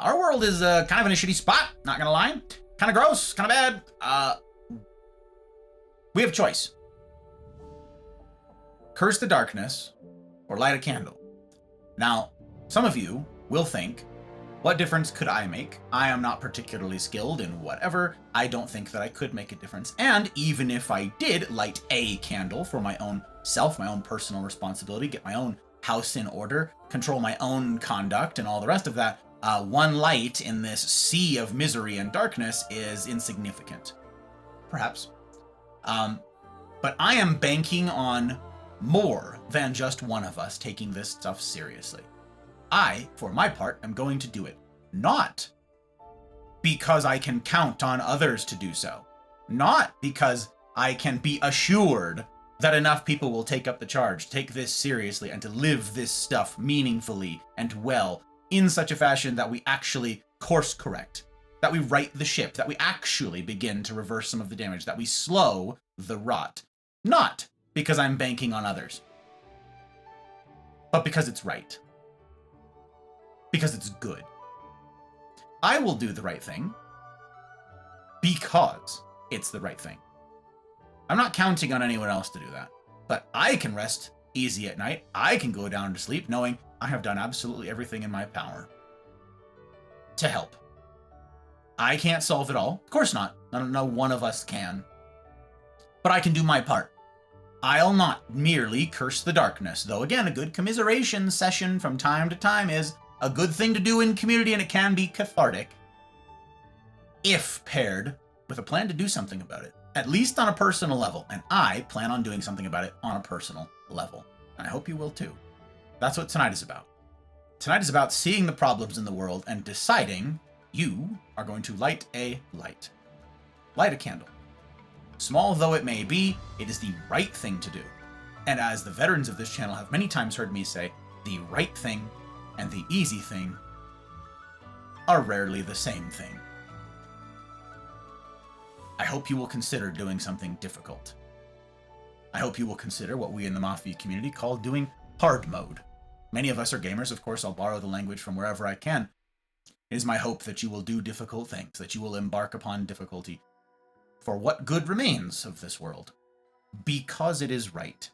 Our world is kind of in a shitty spot, not gonna lie. Kind of gross, kind of bad. We have a choice. Curse the darkness or light a candle. Now, some of you will think, what difference could I make? I am not particularly skilled in whatever. I don't think that I could make a difference. And even if I did light a candle for my own self, my own personal responsibility, get my own house in order, control my own conduct and all the rest of that, one light in this sea of misery and darkness is insignificant. Perhaps. But I am banking on more than just one of us taking this stuff seriously. I, for my part, am going to do it. Not because I can count on others to do so. Not because I can be assured that enough people will take up the charge, take this seriously, and to live this stuff meaningfully and well in such a fashion that we actually course correct, that we right the ship, that we actually begin to reverse some of the damage, that we slow the rot. Not because I'm banking on others, but because it's right. Because it's good. I will do the right thing because it's the right thing. I'm not counting on anyone else to do that, but I can rest easy at night. I can go down to sleep knowing I have done absolutely everything in my power to help. I can't solve it all. Of course not. No one of us can. But I can do my part. I'll not merely curse the darkness, though again, a good commiseration session from time to time is a good thing to do in community, and it can be cathartic if paired with a plan to do something about it, at least on a personal level. And I plan on doing something about it on a personal level. And I hope you will too. That's what tonight is about. Tonight is about seeing the problems in the world and deciding you are going to light a light. Light a candle. Small though it may be, it is the right thing to do. And as the veterans of this channel have many times heard me say, the right thing and the easy thing are rarely the same thing. I hope you will consider doing something difficult. I hope you will consider what we in the Mafia community call doing hard mode. Many of us are gamers, of course. I'll borrow the language from wherever I can. It is my hope that you will do difficult things, that you will embark upon difficulty for what good remains of this world, because it is right,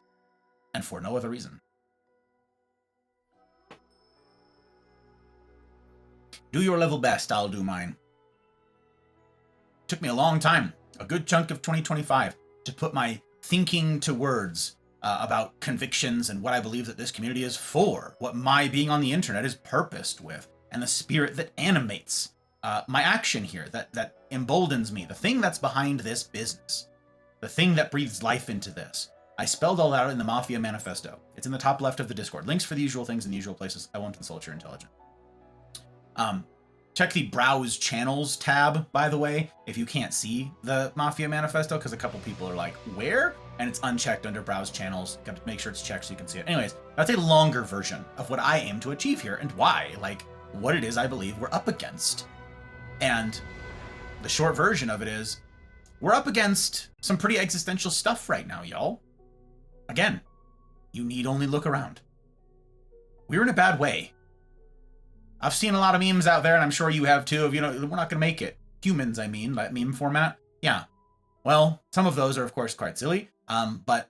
and for no other reason. Do your level best, I'll do mine. Took me a long time, a good chunk of 2025, to put my thinking to words about convictions and what I believe that this community is for, what my being on the internet is purposed with, and the spirit that animates my action here, that emboldens me, the thing that's behind this business, the thing that breathes life into this. I spelled all out in the Mafia manifesto. It's in the top left of the Discord. Links for the usual things in the usual places. I won't insult your intelligence. Check the Browse Channels tab, by the way, if you can't see the Mafia manifesto, because a couple people are like, where? And it's unchecked under Browse Channels. Got to make sure it's checked so you can see it. Anyways, that's a longer version of what I aim to achieve here and why, like, what it is I believe we're up against. And the short version of it is, we're up against some pretty existential stuff right now, y'all. Again, you need only look around. We're in a bad way. I've seen a lot of memes out there, and I'm sure you have too, of, we're not going to make it. Humans, I mean, that meme format. Yeah. Well, some of those are, of course, quite silly, but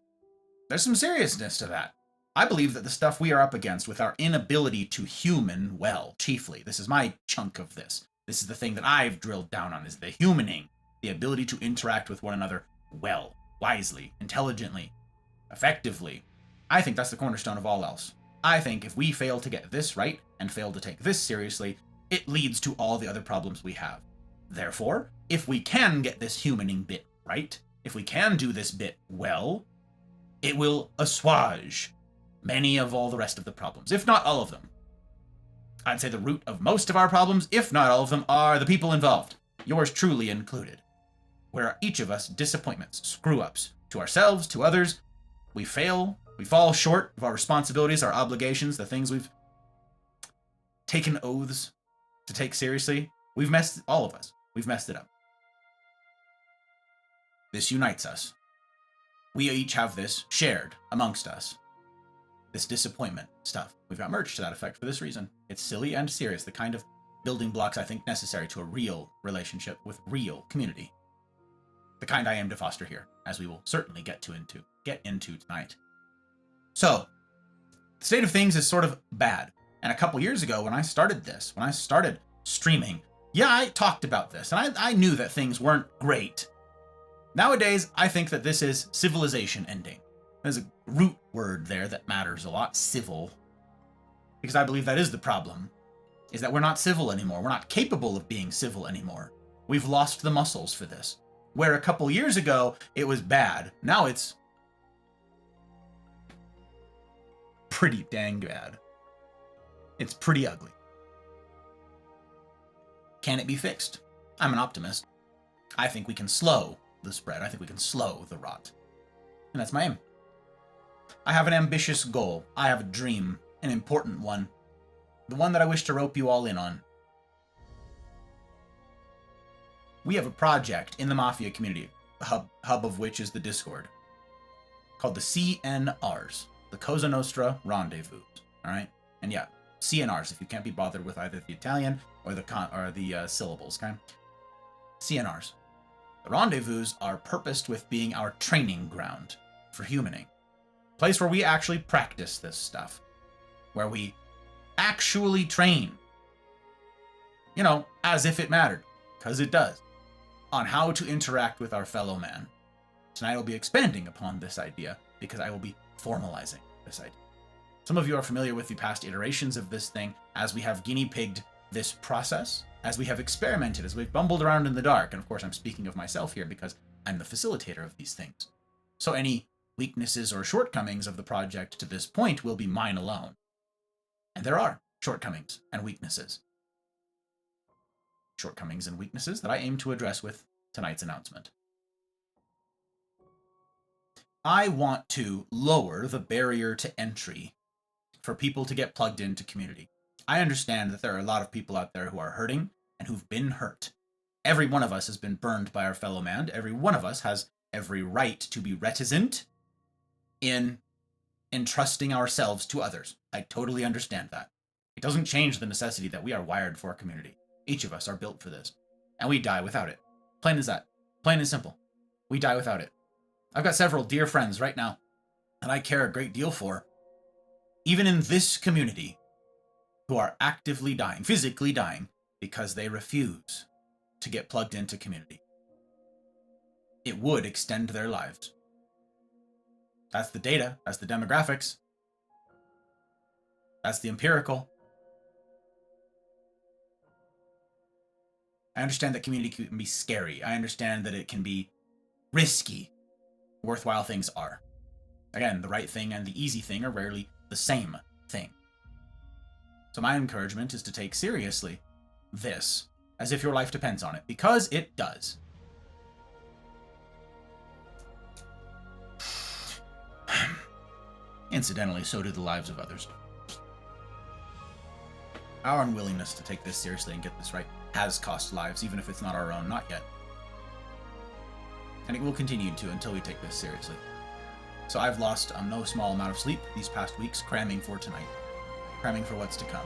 there's some seriousness to that. I believe that the stuff we are up against with our inability to human well, chiefly, this is my chunk of this. This is the thing that I've drilled down on, is the humaning, the ability to interact with one another well, wisely, intelligently, effectively. I think that's the cornerstone of all else. I think if we fail to get this right and fail to take this seriously, it leads to all the other problems we have. Therefore, if we can get this humaning bit right, if we can do this bit well, it will assuage many of all the rest of the problems, if not all of them. I'd say the root of most of our problems, if not all of them, are the people involved, yours truly included. Where each of us disappointments, screw-ups, to ourselves, to others, we fail, we fall short of our responsibilities, our obligations, the things we've taken oaths to take seriously. All of us, we've messed it up. This unites us. We each have this shared amongst us. This disappointment stuff. We've got merch to that effect for this reason. It's silly and serious, the kind of building blocks I think necessary to a real relationship with real community. The kind I aim to foster here, as we will certainly get into tonight. So, the state of things is sort of bad. And a couple years ago, when I started streaming, yeah, I talked about this, and I knew that things weren't great. Nowadays, I think that this is civilization ending. There's a root word there that matters a lot, civil. Because I believe that is the problem, is that we're not civil anymore. We're not capable of being civil anymore. We've lost the muscles for this. Where a couple years ago, it was bad. Now it's pretty dang bad. It's pretty ugly. Can it be fixed? I'm an optimist. I think we can slow the spread. I think we can slow the rot. And that's my aim. I have an ambitious goal. I have a dream, an important one. The one that I wish to rope you all in on. We have a project in the Mafia community, the hub of which is the Discord, called the CNRs, the Cosa Nostra Rendezvous. All right? And yeah, CNRs, if you can't be bothered with either the Italian or the syllables, okay? CNRs. The rendezvous are purposed with being our training ground for humaning. Place where we actually practice this stuff. Where we actually train. You know, as if it mattered. Because it does. On how to interact with our fellow man. Tonight I'll be expanding upon this idea, because I will be formalizing this idea. Some of you are familiar with the past iterations of this thing, as we have guinea pigged this process, as we have experimented, as we've bumbled around in the dark, and of course I'm speaking of myself here because I'm the facilitator of these things. So any weaknesses or shortcomings of the project to this point will be mine alone. And there are shortcomings and weaknesses. Shortcomings and weaknesses that I aim to address with tonight's announcement. I want to lower the barrier to entry for people to get plugged into community. I understand that there are a lot of people out there who are hurting and who've been hurt. Every one of us has been burned by our fellow man. Every one of us has every right to be reticent in entrusting ourselves to others. I totally understand that. It doesn't change the necessity that we are wired for a community. Each of us are built for this. And we die without it. Plain as that. Plain and simple. We die without it. I've got several dear friends right now that I care a great deal for, even in this community, who are actively dying, physically dying, because they refuse to get plugged into community. It would extend their lives. That's the data. That's the demographics. That's the empirical. I understand that community can be scary. I understand that it can be risky. Worthwhile things are. Again, the right thing and the easy thing are rarely the same thing. So my encouragement is to take seriously this, as if your life depends on it, because it does. Incidentally, so do the lives of others. Our unwillingness to take this seriously and get this right has cost lives, even if it's not our own, not yet. And it will continue to until we take this seriously. So I've lost no small amount of sleep these past weeks cramming for tonight. Cramming for what's to come.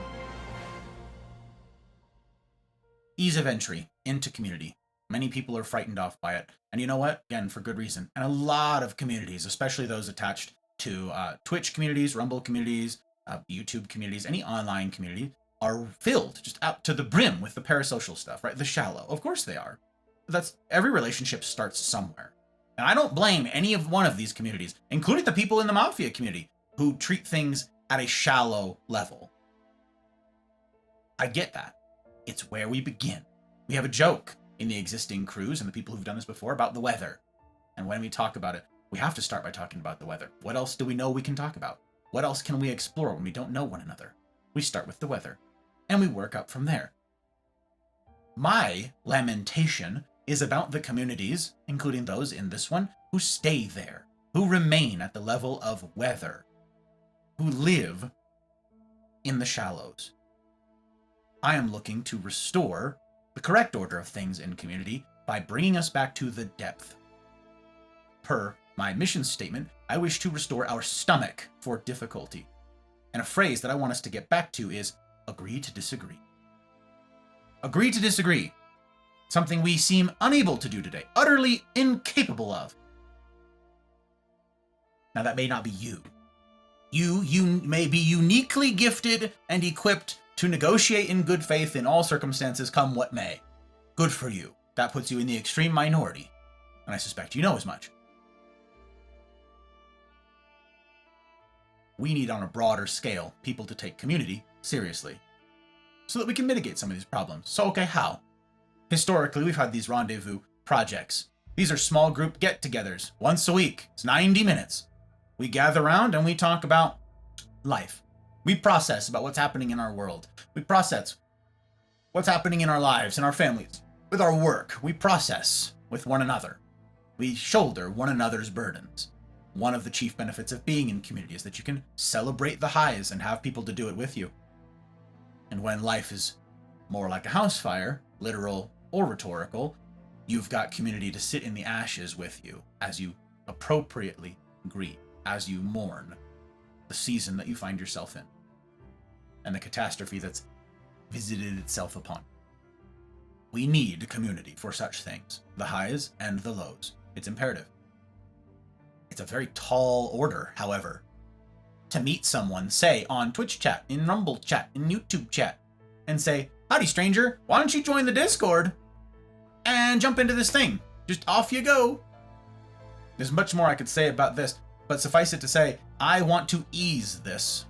Ease of entry into community. Many people are frightened off by it. And you know what? Again, for good reason. And a lot of communities, especially those attached to Twitch communities, Rumble communities, YouTube communities, any online community, are filled just up to the brim with the parasocial stuff, right? The shallow. Of course they are. Every relationship starts somewhere. And I don't blame any of one of these communities, including the people in the Mafia community, who treat things at a shallow level. I get that. It's where we begin. We have a joke in the existing crews and the people who've done this before about the weather. And when we talk about it, we have to start by talking about the weather. What else do we know we can talk about? What else can we explore when we don't know one another? We start with the weather, and we work up from there. My lamentation is about the communities, including those in this one, who stay there, who remain at the level of weather, who live in the shallows. I am looking to restore the correct order of things in community by bringing us back to the depth. Per my mission statement, I wish to restore our stomach for difficulty. And a phrase that I want us to get back to is agree to disagree. Agree to disagree. Something we seem unable to do today, utterly incapable of. Now, that may not be you. You may be uniquely gifted and equipped to negotiate in good faith in all circumstances, come what may. Good for you. That puts you in the extreme minority, and I suspect you know as much. We need, on a broader scale, people to take community seriously, so that we can mitigate some of these problems. So, okay, how? Historically, we've had these rendezvous projects. These are small group get-togethers, once a week. It's 90 minutes. We gather around and we talk about life. We process about what's happening in our world. We process what's happening in our lives, in our families, with our work. We process with one another. We shoulder one another's burdens. One of the chief benefits of being in community is that you can celebrate the highs and have people to do it with you. And when life is more like a house fire, literal or rhetorical, you've got community to sit in the ashes with you as you appropriately grieve, as you mourn the season that you find yourself in and the catastrophe that's visited itself upon. We need community for such things, the highs and the lows. It's imperative. It's a very tall order, however, to meet someone, say, on Twitch chat, in Rumble chat, in YouTube chat, and say, howdy, stranger, why don't you join the Discord and jump into this thing? Just off you go. There's much more I could say about this, but suffice it to say, I want to ease this.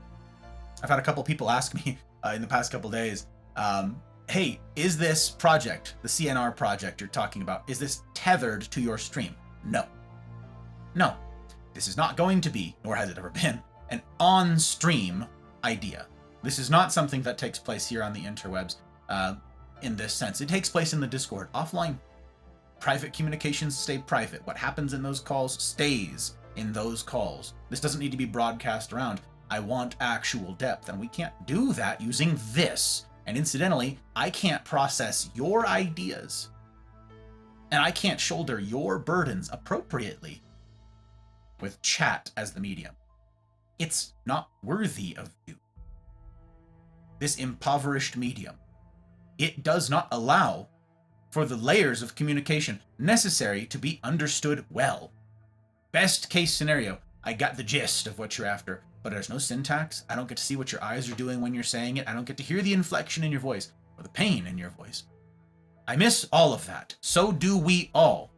I've had a couple people ask me in the past couple days, hey, is this project, the CNR project you're talking about, is this tethered to your stream? No. No. This is not going to be, nor has it ever been, an on-stream idea. This is not something that takes place here on the interwebs in this sense. It takes place in the Discord, offline. Private communications stay private. What happens in those calls stays in those calls. This doesn't need to be broadcast around. I want actual depth, and we can't do that using this. And incidentally, I can't process your ideas, and I can't shoulder your burdens appropriately with chat as the medium. It's not worthy of you. This impoverished medium, it does not allow for the layers of communication necessary to be understood well. Best case scenario, I got the gist of what you're after, but there's no syntax. I don't get to see what your eyes are doing when you're saying it. I don't get to hear the inflection in your voice or the pain in your voice. I miss all of that. So do we all.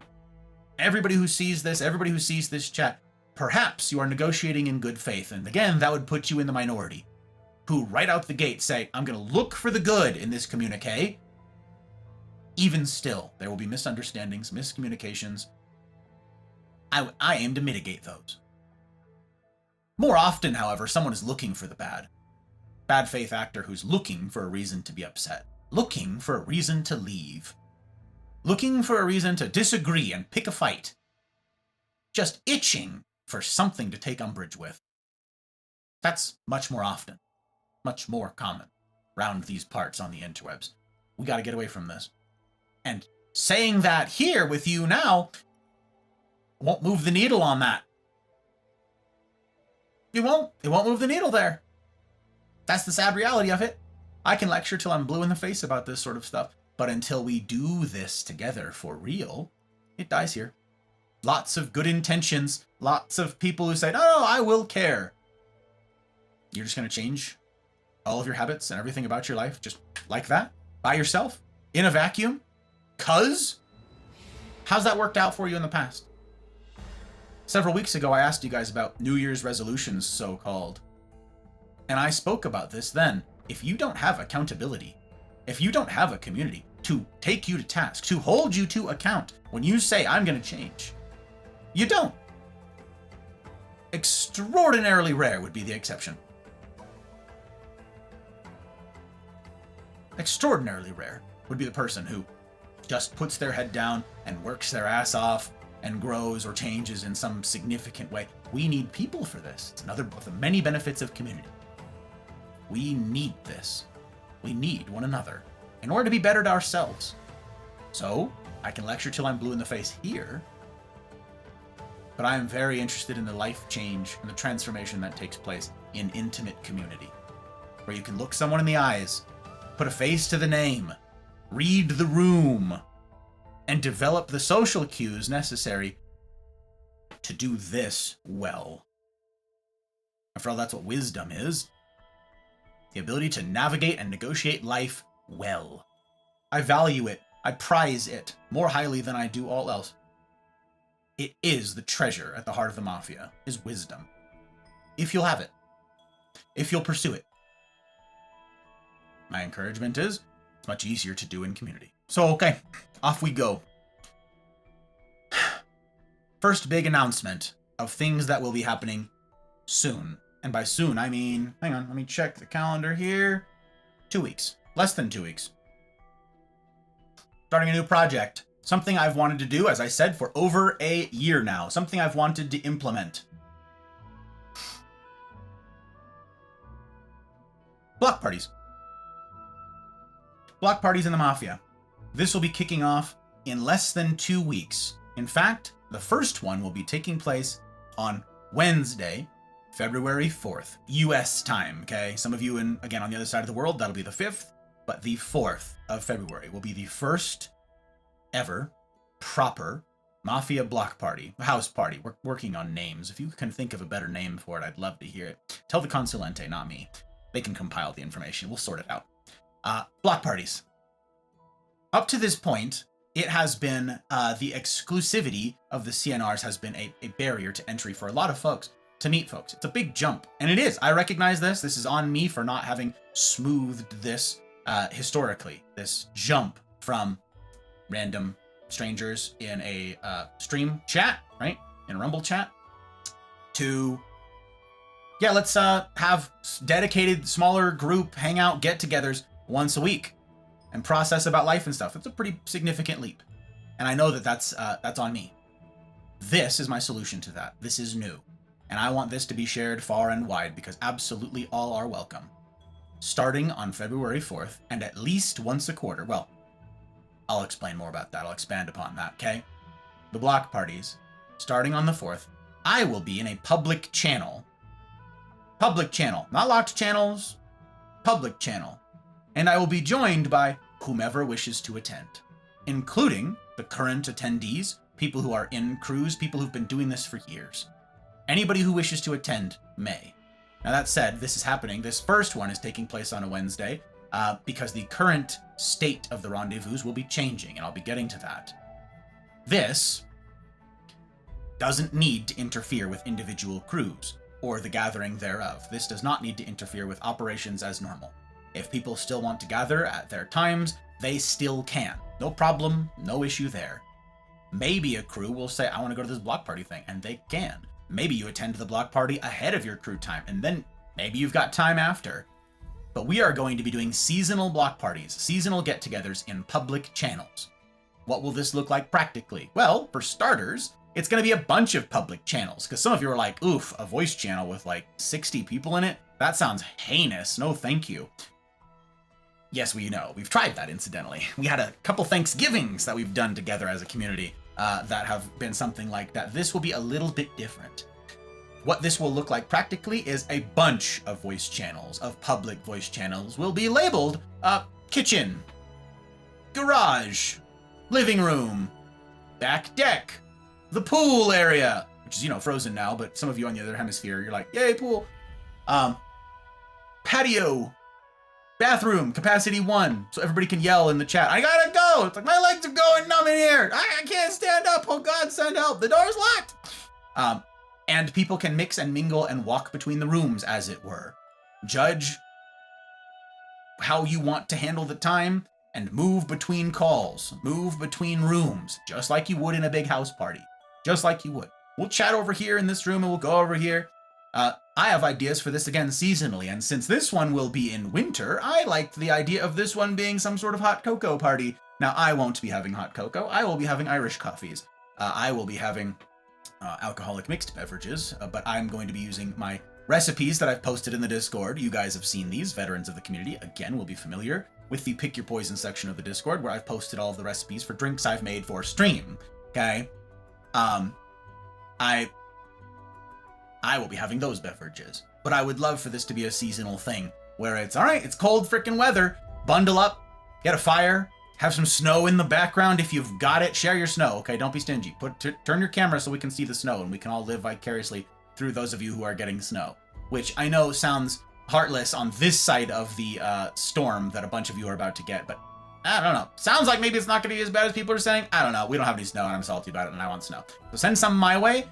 Everybody who sees this chat, perhaps you are negotiating in good faith. And again, that would put you in the minority, who right out the gate say, I'm going to look for the good in this communique. Even still, there will be misunderstandings, miscommunications. I aim to mitigate those. More often, however, someone is looking for the bad. Bad faith actor who's looking for a reason to be upset. Looking for a reason to leave. Looking for a reason to disagree and pick a fight. Just itching for something to take umbrage with. That's much more often. Much more common round these parts on the interwebs. We gotta get away from this. And saying that here with you now won't move the needle on that. It won't move the needle there. That's the sad reality of it. I can lecture till I'm blue in the face about this sort of stuff, but until we do this together for real, it dies here. Lots of good intentions, lots of people who say, no, I will care. You're just going to change all of your habits and everything about your life just like that? By yourself? In a vacuum? 'Cause? How's that worked out for you in the past? Several weeks ago, I asked you guys about New Year's resolutions, so-called. And I spoke about this then. If you don't have accountability, if you don't have a community to take you to task, to hold you to account when you say, I'm going to change, you don't. Extraordinarily rare would be the exception. Extraordinarily rare would be the person who just puts their head down and works their ass off and grows or changes in some significant way. We need people for this. It's another of the many benefits of community. We need this. We need one another in order to be better to ourselves. So, I can lecture till I'm blue in the face here, but I am very interested in the life change and the transformation that takes place in intimate community, where you can look someone in the eyes, put a face to the name, read the room, and develop the social cues necessary to do this well. After all, that's what wisdom is. The ability to navigate and negotiate life well. I value it. I prize it more highly than I do all else. It is the treasure at the heart of the Mafia, is wisdom. If you'll have it. If you'll pursue it. My encouragement is, it's much easier to do in community. So, okay, off we go. First big announcement of things that will be happening soon. And by soon, I mean, hang on, let me check the calendar here. 2 weeks. Less than 2 weeks. Starting a new project. Something I've wanted to do, as I said, for over a year now. Something I've wanted to implement. Block parties. Block parties in the Mafia. This will be kicking off in less than 2 weeks. In fact, the first one will be taking place on Wednesday, February 4th, US time, okay? Some of you, again, on the other side of the world, that'll be the 5th, but the 4th of February will be the first ever proper Mafia block party, house party. We're working on names. If you can think of a better name for it, I'd love to hear it. Tell the Consulente, not me. They can compile the information. We'll sort it out. Block parties. Up to this point, it has been the exclusivity of the CNRs has been a barrier to entry for a lot of folks to meet folks. It's a big jump, and it is. I recognize this. This is on me for not having smoothed this historically. This jump from random strangers in a stream chat, right? In a Rumble chat, to, yeah, let's have dedicated smaller group hangout get-togethers once a week and process about life and stuff. It's a pretty significant leap. And I know that that's on me. This is my solution to that. This is new. And I want this to be shared far and wide because absolutely all are welcome. Starting on February 4th and at least once a quarter. Well, I'll explain more about that. I'll expand upon that, okay? The block parties, starting on the 4th, I will be in a public channel. Public channel. Not locked channels. Public channel. And I will be joined by whomever wishes to attend, including the current attendees, people who are in crews, people who've been doing this for years. Anybody who wishes to attend may. Now that said, this is happening. This first one is taking place on a Wednesday because the current state of the rendezvous will be changing, and I'll be getting to that. This doesn't need to interfere with individual crews or the gathering thereof. This does not need to interfere with operations as normal. If people still want to gather at their times, they still can. No problem, no issue there. Maybe a crew will say, I want to go to this block party thing, and they can. Maybe you attend the block party ahead of your crew time, and then maybe you've got time after. But we are going to be doing seasonal block parties, seasonal get-togethers in public channels. What will this look like practically? Well, for starters, it's going to be a bunch of public channels, because some of you are like, oof, a voice channel with like 60 people in it? That sounds heinous. No, thank you. Yes, we know. We've tried that, incidentally. We had a couple Thanksgivings that we've done together as a community that have been something like that. This will be a little bit different. What this will look like practically is a bunch of voice channels, of public voice channels, will be labeled kitchen, garage, living room, back deck, the pool area, which is, you know, frozen now, but some of you on the other hemisphere, you're like, yay, pool, patio, bathroom, capacity 1, so everybody can yell in the chat, I gotta go! It's like, my legs are going numb in here! I can't stand up! Oh God, send help! The door's locked! And people can mix and mingle and walk between the rooms, as it were. Judge how you want to handle the time, and move between calls, move between rooms, just like you would in a big house party. Just like you would. We'll chat over here in this room, and we'll go over here. I have ideas for this again seasonally, and since this one will be in winter, I liked the idea of this one being some sort of hot cocoa party. Now, I won't be having hot cocoa. I will be having Irish coffees. I will be having alcoholic mixed beverages, but I'm going to be using my recipes that I've posted in the Discord. You guys have seen these, veterans of the community, again, will be familiar with the Pick Your Poison section of the Discord, where I've posted all of the recipes for drinks I've made for stream, okay? I will be having those beverages, but I would love for this to be a seasonal thing where it's, all right, it's cold frickin' weather, bundle up, get a fire, Have some snow in the background if you've got it. Share your snow, okay? Don't be stingy. Turn your camera so we can see the snow and we can all live vicariously through those of you who are getting snow. Which I know sounds heartless on this side of the storm that a bunch of you are about to get, but I don't know. Sounds like maybe it's not going to be as bad as people are saying. I don't know. We don't have any snow and I'm salty about it and I want snow. So send some my way.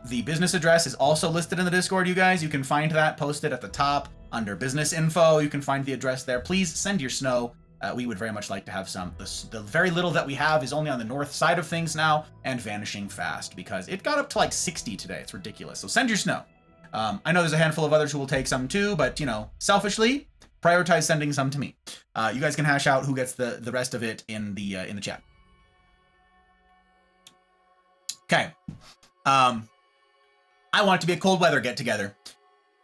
The business address is also listed in the Discord, you guys. You can find that posted at the top under business info. You can find the address there. Please send your snow. We would very much like to have some. The very little that we have is only on the north side of things now and vanishing fast because it got up to like 60 today. It's ridiculous. So send your snow. I know there's a handful of others who will take some too, but you know, selfishly, prioritize sending some to me. You guys can hash out who gets the rest of it in the chat. Okay. I want it to be a cold weather get together.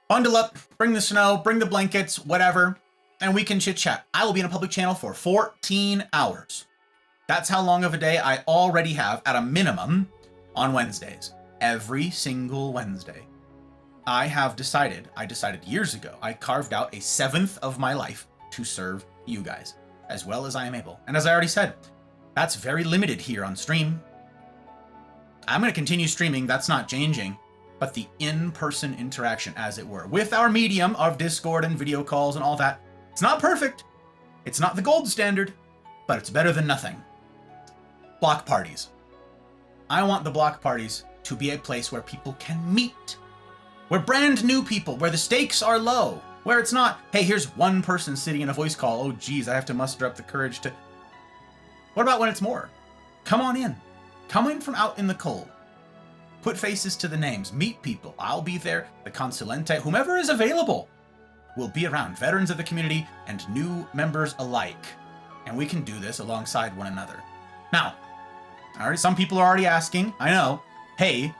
Bundle up, bring the snow, bring the blankets, whatever, and we can chit chat. I will be in a public channel for 14 hours. That's how long of a day I already have at a minimum on Wednesdays. Every single Wednesday. I decided years ago, I carved out a 7th of my life to serve you guys as well as I am able. And as I already said, that's very limited here on stream. I'm going to continue streaming. That's not changing. But the in-person interaction, as it were, with our medium of Discord and video calls and all that, it's not perfect. It's not the gold standard, but it's better than nothing. Block parties. I want the block parties to be a place where people can meet. Where brand new people, where the stakes are low, where it's not, hey, here's one person sitting in a voice call. Oh, geez, I have to muster up the courage to... What about when it's more? Come on in. Come in from out in the cold. Put faces to the names. Meet people. I'll be there. The consulente, whomever is available, will be around. Veterans of the community and new members alike. And we can do this alongside one another. Now, some people are already asking, I know, hey,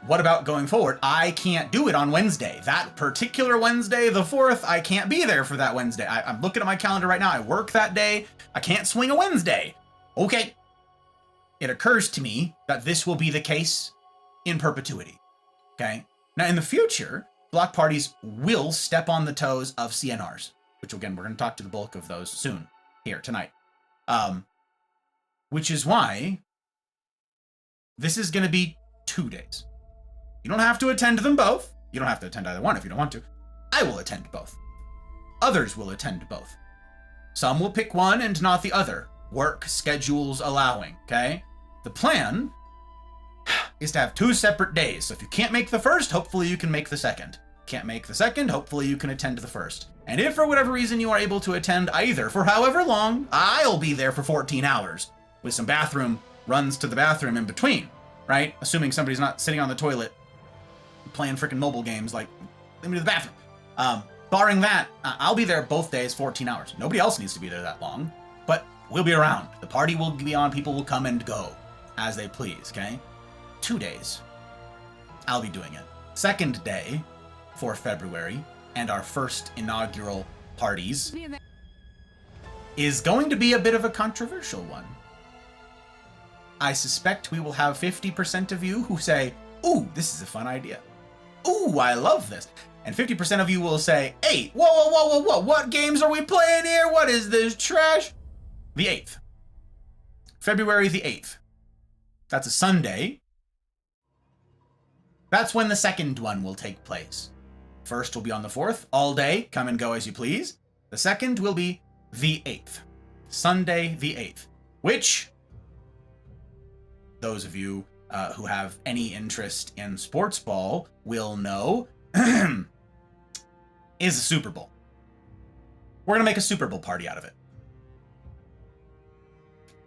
what about going forward? I can't do it on Wednesday. That particular Wednesday, the 4th, I can't be there for that Wednesday. I'm looking at my calendar right now. I work that day. I can't swing a Wednesday. Okay. It occurs to me that this will be the case in perpetuity. Okay? Now, in the future, block parties will step on the toes of CNRs, which, again, we're going to talk to the bulk of those soon, here, tonight. Which is why this is going to be 2 days. You don't have to attend them both. You don't have to attend either one if you don't want to. I will attend both. Others will attend both. Some will pick one and not the other. Work schedules allowing, okay? The plan is to have 2 separate days. So if you can't make the first, hopefully you can make the second. Can't make the second, hopefully you can attend the first. And if for whatever reason you are able to attend either for however long, I'll be there for 14 hours with some bathroom runs to the bathroom in between, right? Assuming somebody's not sitting on the toilet playing freaking mobile games like, let me to the bathroom. Barring that, I'll be there both days, 14 hours. Nobody else needs to be there that long, but we'll be around. The party will be on. People will come and go as they please, okay? 2 days. I'll be doing it. Second day for February and our first inaugural parties is going to be a bit of a controversial one. I suspect we will have 50% of you who say, ooh, this is a fun idea. Ooh, I love this. And 50% of you will say, hey, whoa, what games are we playing here? What is this trash? The 8th. February the 8th. That's a Sunday. That's when the second one will take place. First will be on the 4th, all day, come and go as you please. The second will be the 8th. Sunday the 8th. Which, those of you who have any interest in sports ball will know, is a Super Bowl. We're going to make a Super Bowl party out of it.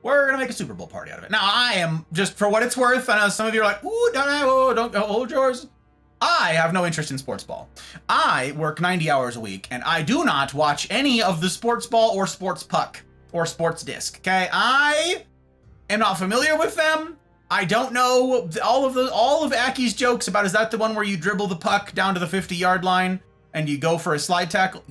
We're going to make a Super Bowl party out of it. Now, I am, just for what it's worth, I know some of you are like, ooh, don't hold yours. I have no interest in sports ball. I work 90 hours a week, and I do not watch any of the sports ball or sports puck or sports disc, okay? I am not familiar with them. I don't know all of Aki's jokes about, is that the one where you dribble the puck down to the 50-yard line and you go for a slide tackle?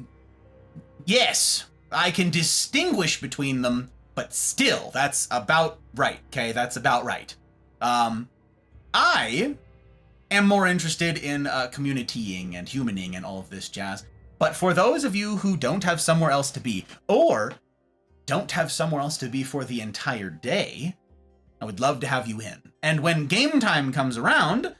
Yes, I can distinguish between them, but still, that's about right, okay? That's about right. I am more interested in communitying and humaning and all of this jazz. But for those of you who don't have somewhere else to be, or don't have somewhere else to be for the entire day, I would love to have you in. And when game time comes around,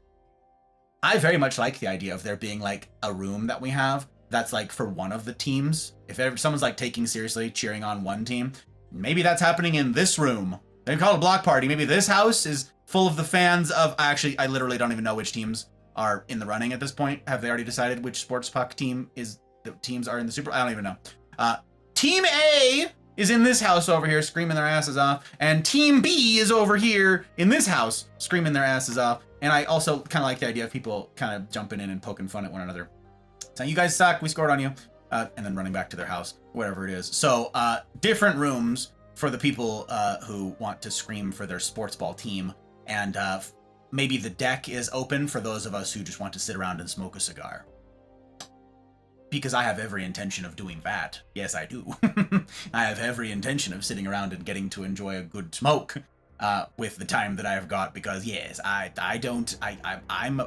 I very much like the idea of there being like a room that we have that's like for one of the teams. If ever someone's like taking seriously cheering on one team, maybe that's happening in this room. They call it a block party. Maybe this house is full of the fans of, I literally don't even know which teams are in the running at this point. Have they already decided which sports puck team is, the teams are in the Super? I don't even know. Team A is in this house over here screaming their asses off, and Team B is over here in this house screaming their asses off. And I also kind of like the idea of people kind of jumping in and poking fun at one another. So you guys suck, we scored on you, and then running back to their house, whatever it is. So different rooms for the people who want to scream for their sports ball team, and maybe the deck is open for those of us who just want to sit around and smoke a cigar. Because I have every intention of doing that. Yes, I do. I have every intention of sitting around and getting to enjoy a good smoke with the time that I have got, because yes, I'm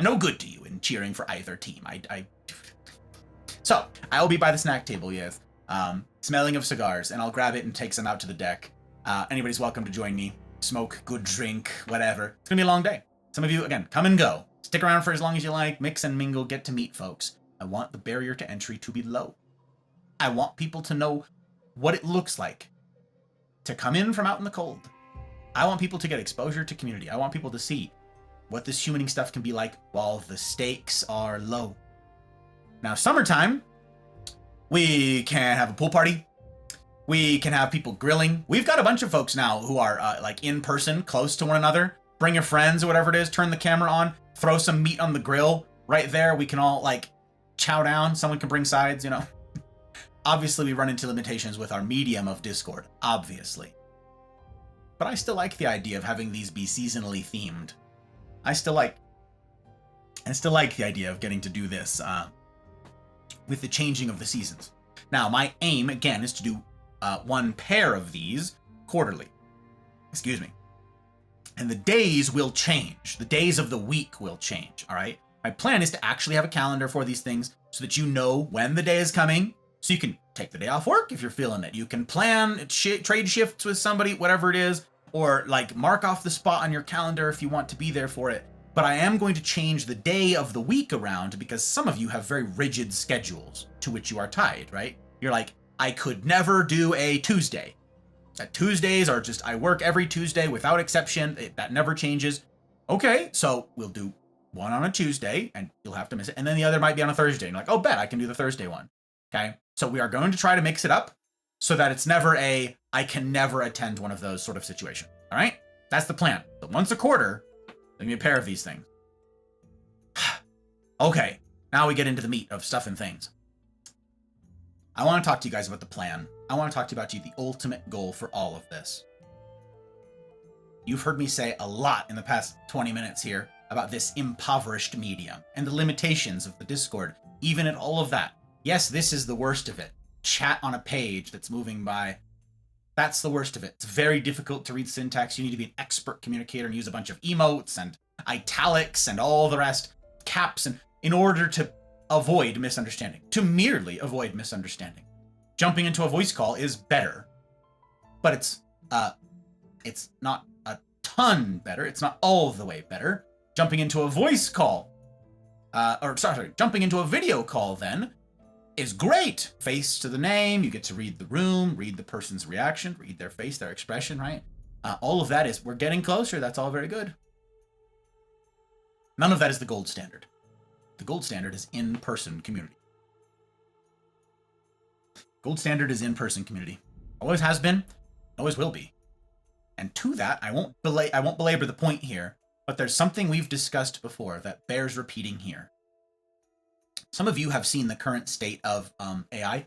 no good to you in cheering for either team. So I will be by the snack table, yes, smelling of cigars, and I'll grab it and take some out to the deck. Anybody's welcome to join me. Smoke, good drink, whatever. It's gonna be a long day. Some of you, again, come and go. Stick around for as long as you like. Mix and mingle. Get to meet folks. I want the barrier to entry to be low. I want people to know what it looks like to come in from out in the cold. I want people to get exposure to community. I want people to see what this humaning stuff can be like while the stakes are low. Now, summertime, we can have a pool party. We can have people grilling. We've got a bunch of folks now who are like in person, close to one another. Bring your friends or whatever it is, turn the camera on, throw some meat on the grill right there. We can all like chow down. Someone can bring sides, you know. Obviously, we run into limitations with our medium of Discord, obviously. But I still like the idea of having these be seasonally themed. I still like the idea of getting to do this with the changing of the seasons. Now, my aim, again, is to do one pair of these quarterly. Excuse me. And the days will change. The days of the week will change, all right? My plan is to actually have a calendar for these things so that you know when the day is coming, so you can take the day off work if you're feeling it. You can plan trade shifts with somebody, whatever it is, or like mark off the spot on your calendar if you want to be there for it. But I am going to change the day of the week around because some of you have very rigid schedules to which you are tied, right? You're like, I could never do a Tuesday. Tuesdays are just, I work every Tuesday without exception. That never changes. Okay, so we'll do one on a Tuesday and you'll have to miss it. And then the other might be on a Thursday. And you're like, oh, bet I can do the Thursday one. Okay, so we are going to try to mix it up so that it's never I can never attend one of those sort of situations. All right, that's the plan. So once a quarter, there'll be a pair of these things. Okay, now we get into the meat of stuff and things. I want to talk to you guys about the plan. I want to talk to you about the ultimate goal for all of this. You've heard me say a lot in the past 20 minutes here about this impoverished medium and the limitations of the Discord, even at all of that. Yes, this is the worst of it. Chat on a page that's moving by. That's the worst of it. It's very difficult to read syntax. You need to be an expert communicator and use a bunch of emotes and italics and all the rest, caps, and in order to avoid misunderstanding, to merely avoid misunderstanding. Jumping into a voice call is better, but it's not a ton better. It's not all the way better. Jumping into a voice call, jumping into a video call then is great. Face to the name, you get to read the room, read the person's reaction, read their face, their expression, right? All of that is, we're getting closer. That's all very good. None of that is the gold standard. The gold standard is in-person community. Gold standard is in-person community. Always has been, always will be. And to that, I won't belabor the point here, but there's something we've discussed before that bears repeating here. Some of you have seen the current state of AI.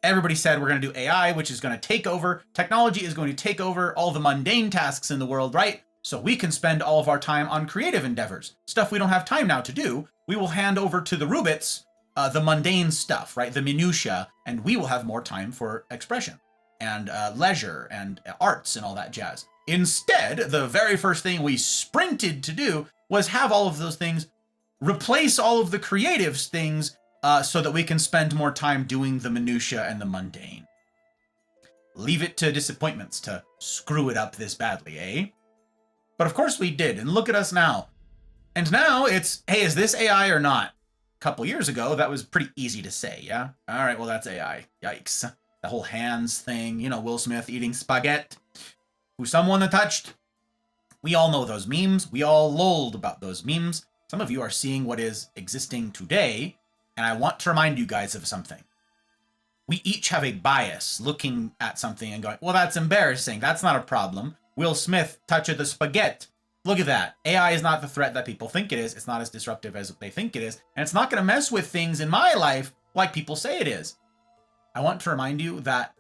Everybody said we're going to do AI, which is going to take over. Technology is going to take over all the mundane tasks in the world, right? So we can spend all of our time on creative endeavors, stuff we don't have time now to do. We will hand over to the Rubits the mundane stuff, right? The minutia, and we will have more time for expression and leisure and arts and all that jazz. Instead, the very first thing we sprinted to do was have all of those things replace all of the creative things so that we can spend more time doing the minutia and the mundane. leave it to disappointments to screw it up this badly, eh? But of course we did, and look at us now. And now it's, hey, is this AI or not? A couple years ago, that was pretty easy to say, yeah? All right, well, that's AI. Yikes. The whole hands thing, you know, Will Smith eating spaghetti. Who someone that touched? We all know those memes. We all lolled about those memes. Some of you are seeing what is existing today, and I want to remind you guys of something. We each have a bias looking at something and going, well, that's embarrassing. That's not a problem. Will Smith touched the spaghetti. Look at that. AI is not the threat that people think it is. It's not as disruptive as they think it is. And it's not going to mess with things in my life like people say it is. I want to remind you that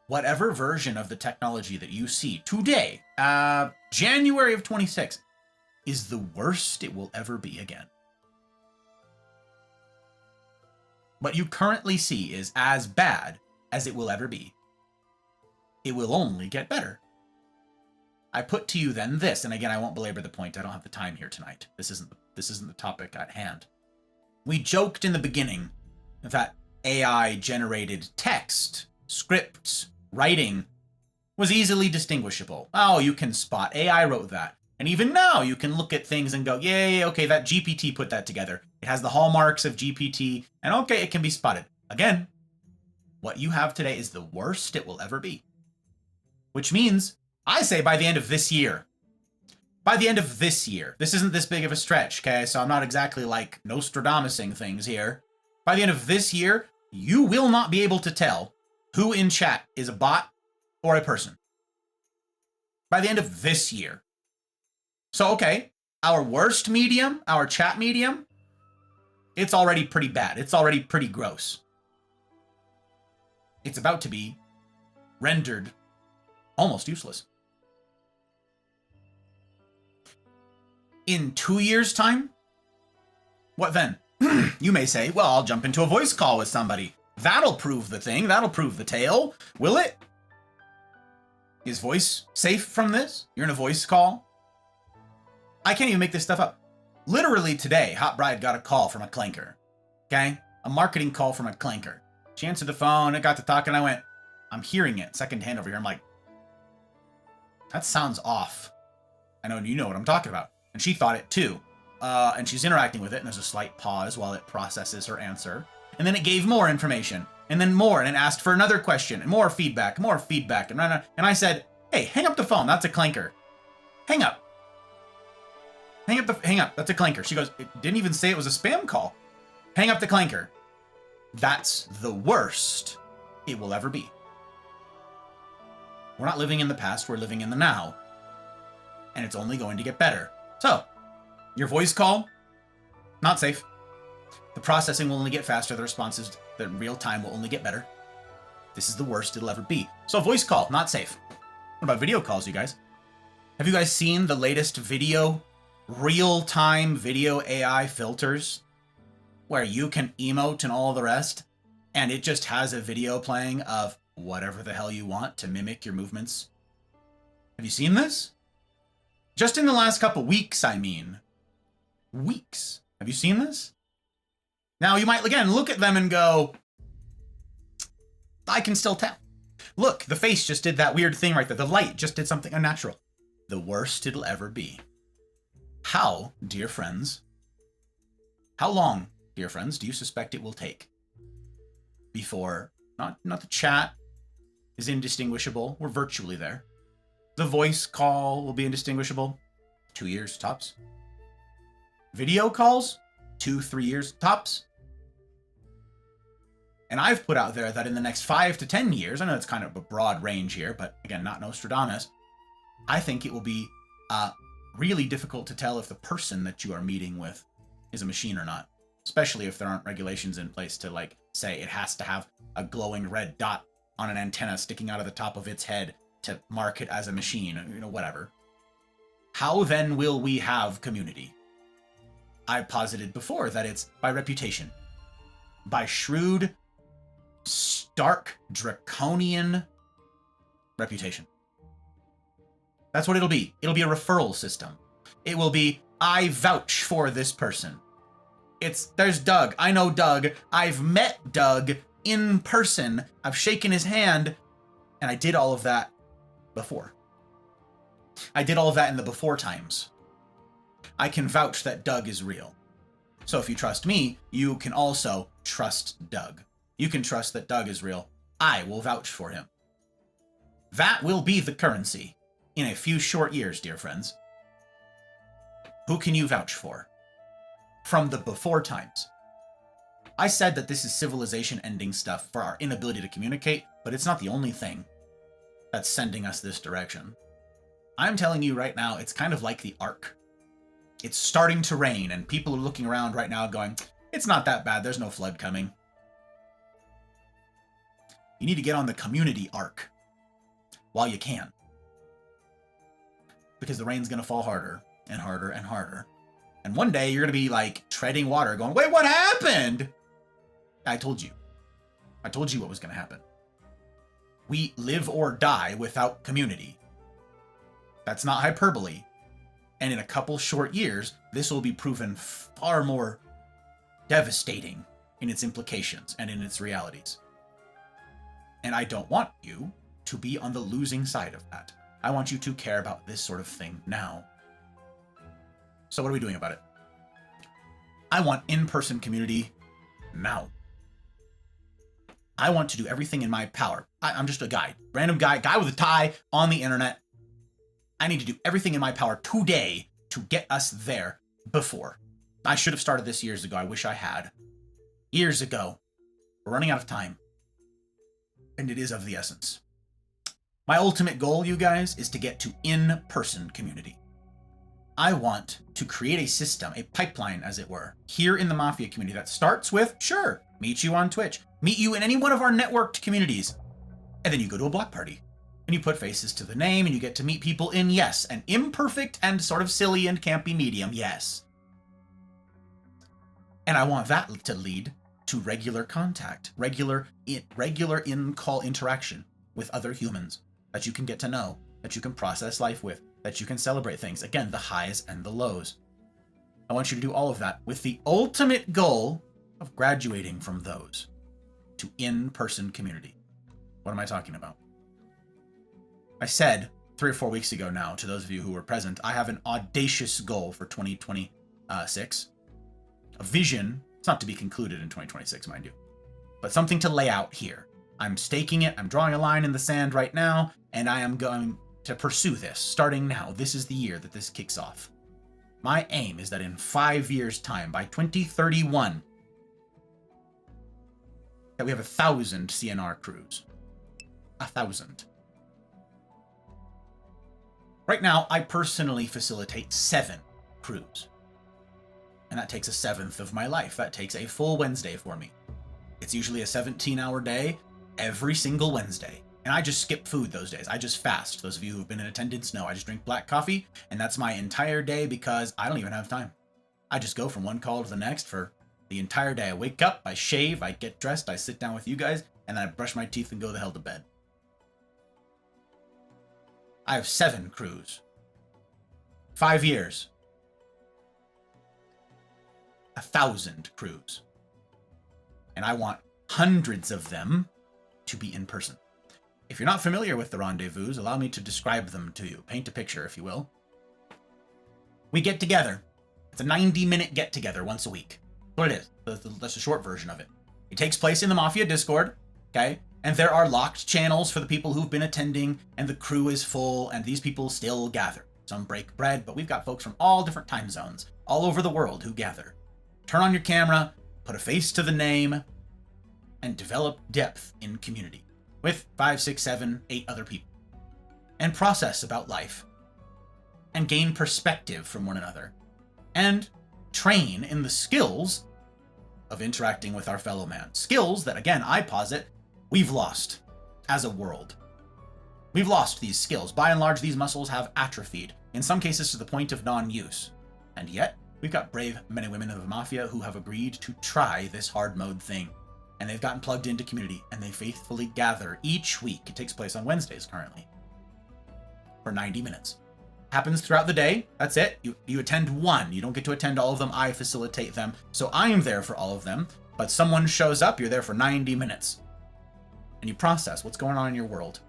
whatever version of the technology that you see today, January of 26, is the worst it will ever be again. What you currently see is as bad as it will ever be. It will only get better. I put to you then this, and again, I won't belabor the point. I don't have the time here tonight. This isn't the topic at hand. We joked in the beginning that AI-generated text, scripts, writing was easily distinguishable. Oh, you can spot. AI wrote that. And even now, you can look at things and go, yay, okay, that GPT put that together. It has the hallmarks of GPT, and okay, it can be spotted. Again, what you have today is the worst it will ever be. Which means, I say by the end of this year. By the end of this year. This isn't this big of a stretch, okay? So I'm not exactly like Nostradamusing things here. By the end of this year, you will not be able to tell who in chat is a bot or a person. By the end of this year. So, okay, our worst medium, our chat medium, it's already pretty bad. It's already pretty gross. It's about to be rendered almost useless. In 2 years' time? What then? You may say, well, I'll jump into a voice call with somebody. That'll prove the thing. That'll prove the tale. Will it? Is voice safe from this? You're in a voice call? I can't even make this stuff up. Literally today, Hot Bride got a call from a clanker. Okay? A marketing call from a clanker. She answered the phone, it got to talking, I went, I'm hearing it secondhand over here. I'm like, that sounds off. I know you know what I'm talking about. And she thought it too. And she's interacting with it, and there's a slight pause while it processes her answer. And then it gave more information, and then more, and it asked for another question, and more feedback. And I said, hey, hang up the phone. That's a clanker. Hang up. Hang up. That's a clanker. She goes, it didn't even say it was a spam call. Hang up the clanker. That's the worst it will ever be. We're not living in the past, we're living in the now. And it's only going to get better. So, your voice call, not safe. The processing will only get faster, the responses, the real time will only get better. This is the worst it'll ever be. So voice call, not safe. What about video calls, you guys? Have you guys seen the latest video, real-time video AI filters? Where you can emote and all the rest, and it just has a video playing of whatever the hell you want to mimic your movements. Have you seen this? Just in the last couple weeks, I mean. Weeks. Have you seen this? Now, you might, again, look at them and go, I can still tell. Look, the face just did that weird thing right there. The light just did something unnatural. The worst it'll ever be. How, dear friends, how long, dear friends, do you suspect it will take before, not the chat is indistinguishable, we're virtually there. The voice call will be indistinguishable, 2 years tops. Video calls, 2-3 years tops. And I've put out there that in the next 5 to 10 years, I know it's kind of a broad range here, but again, not Nostradamus, I think it will be really difficult to tell if the person that you are meeting with is a machine or not. Especially if there aren't regulations in place to, like, say it has to have a glowing red dot on an antenna sticking out of the top of its head to mark it as a machine, you know, whatever. How then will we have community? I posited before that it's by reputation. By shrewd, stark, draconian reputation. That's what it'll be. It'll be a referral system. It will be, I vouch for this person. There's Doug. I know Doug. I've met Doug in person. I've shaken his hand. And I did all of that before. I did all of that in the before times. I can vouch that Doug is real. So if you trust me, you can also trust Doug. You can trust that Doug is real. I will vouch for him. That will be the currency in a few short years, dear friends. Who can you vouch for? From the before times. I said that this is civilization ending stuff for our inability to communicate, but it's not the only thing that's sending us this direction. I'm telling you right now, it's kind of like the Ark. It's starting to rain, and people are looking around right now going, it's not that bad, there's no flood coming. You need to get on the community Ark while you can. Because the rain's going to fall harder and harder and harder. And one day you're going to be like treading water going, wait, what happened? I told you. I told you what was going to happen. We live or die without community. That's not hyperbole. And in a couple short years, this will be proven far more devastating in its implications and in its realities. And I don't want you to be on the losing side of that. I want you to care about this sort of thing now. So what are we doing about it? I want in-person community now. I want to do everything in my power. I'm just a guy, random guy with a tie on the internet. I need to do everything in my power today to get us there before. I should have started this years ago. I wish I had. Years ago. We're running out of time. And it is of the essence. My ultimate goal, you guys, is to get to in-person community. I want to create a system, a pipeline, as it were, here in the Mafia community that starts with, sure, meet you on Twitch, meet you in any one of our networked communities, and then you go to a block party, and you put faces to the name, and you get to meet people in, yes, an imperfect and sort of silly and campy medium, yes. And I want that to lead to regular contact, regular in-call interaction with other humans that you can get to know, that you can process life with, that you can celebrate things. Again, the highs and the lows. I want you to do all of that with the ultimate goal of graduating from those to in-person community. What am I talking about? I said 3 or 4 weeks ago now, to those of you who were present, I have an audacious goal for 2026. A vision. It's not to be concluded in 2026, mind you, but something to lay out here. I'm staking it. I'm drawing a line in the sand right now, and I am going to pursue this starting now. This is the year that this kicks off. My aim is that in 5 years' time, by 2031, that we have 1,000 CNR crews. 1,000. Right now, I personally facilitate 7 crews. And that takes a 7th of my life. That takes a full Wednesday for me. It's usually a 17-hour day every single Wednesday. And I just skip food those days. I just fast. Those of you who've been in attendance know I just drink black coffee, and that's my entire day because I don't even have time. I just go from one call to the next for the entire day. I wake up, I shave, I get dressed, I sit down with you guys, and then I brush my teeth and go the hell to bed. I have 7 crews. 5 years. 1,000 crews. And I want hundreds of them to be in person. If you're not familiar with the rendezvous, allow me to describe them to you. Paint a picture, if you will. We get together. It's a 90-minute get-together once a week. That's what it is. That's a short version of it. It takes place in the Mafia Discord, okay? And there are locked channels for the people who've been attending, and the crew is full, and these people still gather. Some break bread, but we've got folks from all different time zones, all over the world who gather. Turn on your camera, put a face to the name, and develop depth in community with 5, 6, 7, 8 other people. And process about life. And gain perspective from one another. And train in the skills of interacting with our fellow man. Skills that, again, I posit, we've lost as a world. We've lost these skills. By and large, these muscles have atrophied, in some cases to the point of non-use. And yet, we've got brave men and women of the Mafia who have agreed to try this hard mode thing. And they've gotten plugged into community, and they faithfully gather each week. It takes place on Wednesdays currently. For 90 minutes. Happens throughout the day. That's it. You attend one. You don't get to attend all of them. I facilitate them. So I am there for all of them. But someone shows up, you're there for 90 minutes. And you process what's going on in your world.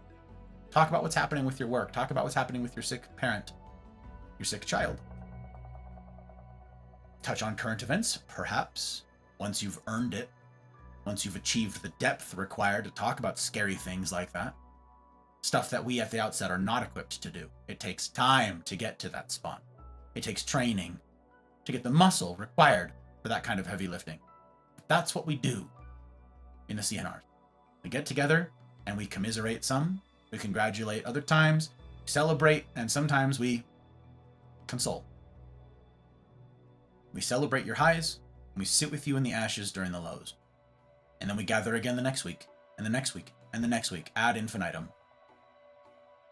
Talk about what's happening with your work. Talk about what's happening with your sick parent, your sick child. Touch on current events, perhaps, once you've earned it, once you've achieved the depth required to talk about scary things like that. Stuff that we at the outset are not equipped to do. It takes time to get to that spot. It takes training to get the muscle required for that kind of heavy lifting. That's what we do in the CNRs. We get together and we commiserate some, we congratulate other times, we celebrate, and sometimes we console. We celebrate your highs, and we sit with you in the ashes during the lows. And then we gather again the next week, and the next week, and the next week, ad infinitum.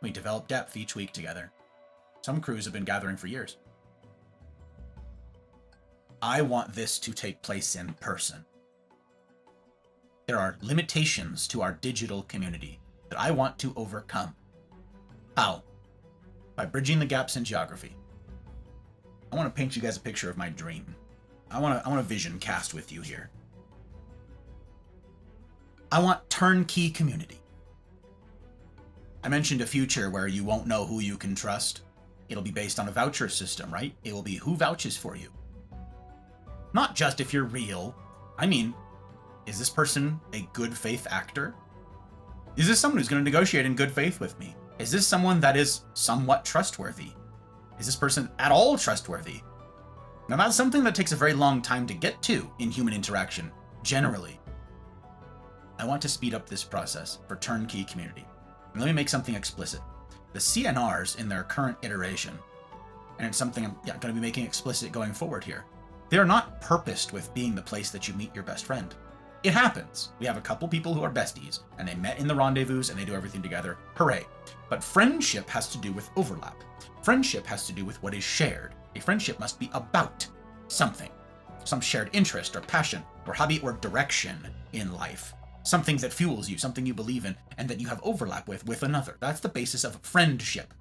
We develop depth each week together. Some crews have been gathering for years. I want this to take place in person. There are limitations to our digital community that I want to overcome. How? By bridging the gaps in geography. I want to paint you guys a picture of my dream. I want a vision cast with you here. I want turnkey community. I mentioned a future where you won't know who you can trust. It'll be based on a voucher system, right? It will be who vouches for you. Not just if you're real. I mean, is this person a good faith actor? Is this someone who's going to negotiate in good faith with me? Is this someone that is somewhat trustworthy? Is this person at all trustworthy? Now that's something that takes a very long time to get to in human interaction, generally. I want to speed up this process for turnkey community. And let me make something explicit. The CNRs in their current iteration, and it's something I'm going to be making explicit going forward here, they are not purposed with being the place that you meet your best friend. It happens. We have a couple people who are besties, and they met in the rendezvous, and they do everything together. Hooray. But friendship has to do with overlap. Friendship has to do with what is shared. A friendship must be about something. Some shared interest or passion or hobby or direction in life. Something that fuels you, something you believe in, and that you have overlap with another. That's the basis of friendship.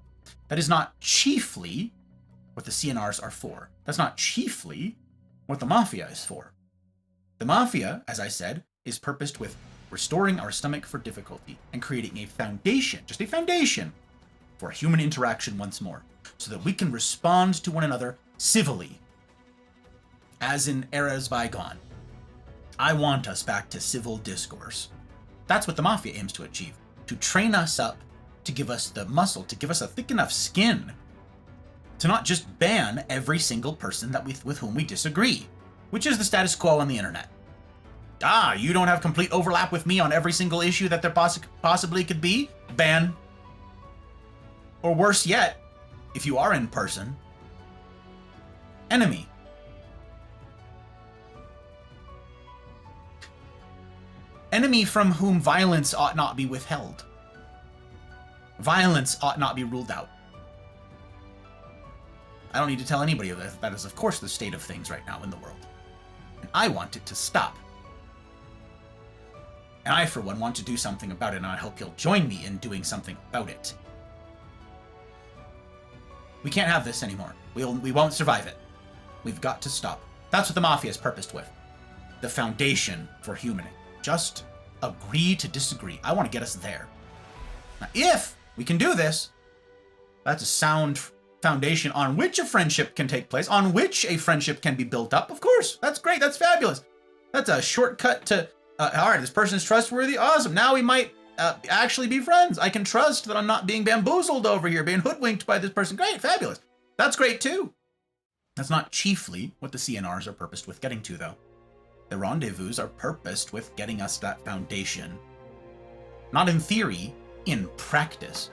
That is not chiefly what the CNRs are for. That's not chiefly what the Mafia is for. The Mafia, as I said, is purposed with restoring our stomach for difficulty and creating a foundation, just a foundation, for human interaction once more, so that we can respond to one another civilly, as in eras bygone. I want us back to civil discourse. That's what the Mafia aims to achieve, to train us up, to give us the muscle, to give us a thick enough skin, to not just ban every single person that with whom we disagree, which is the status quo on the internet. You don't have complete overlap with me on every single issue that there possibly could be? Ban. Or worse yet, if you are in person, enemy. Enemy from whom violence ought not be withheld. Violence ought not be ruled out. I don't need to tell anybody of that. That is, of course, the state of things right now in the world. And I want it to stop. And I, for one, want to do something about it, and I hope you'll join me in doing something about it. We can't have this anymore. We won't survive it. We've got to stop. That's what the Mafia is purposed with. The foundation for humaning. Just agree to disagree. I want to get us there. Now, if we can do this, that's a sound foundation on which a friendship can take place, on which a friendship can be built up. Of course, that's great. That's fabulous. That's a shortcut to, all right, this person's trustworthy. Awesome. Now we might actually be friends. I can trust that I'm not being bamboozled over here, being hoodwinked by this person. Great. Fabulous. That's great too. That's not chiefly what the CNRs are purposed with getting to, though. The rendezvous are purposed with getting us that foundation. Not in theory, in practice.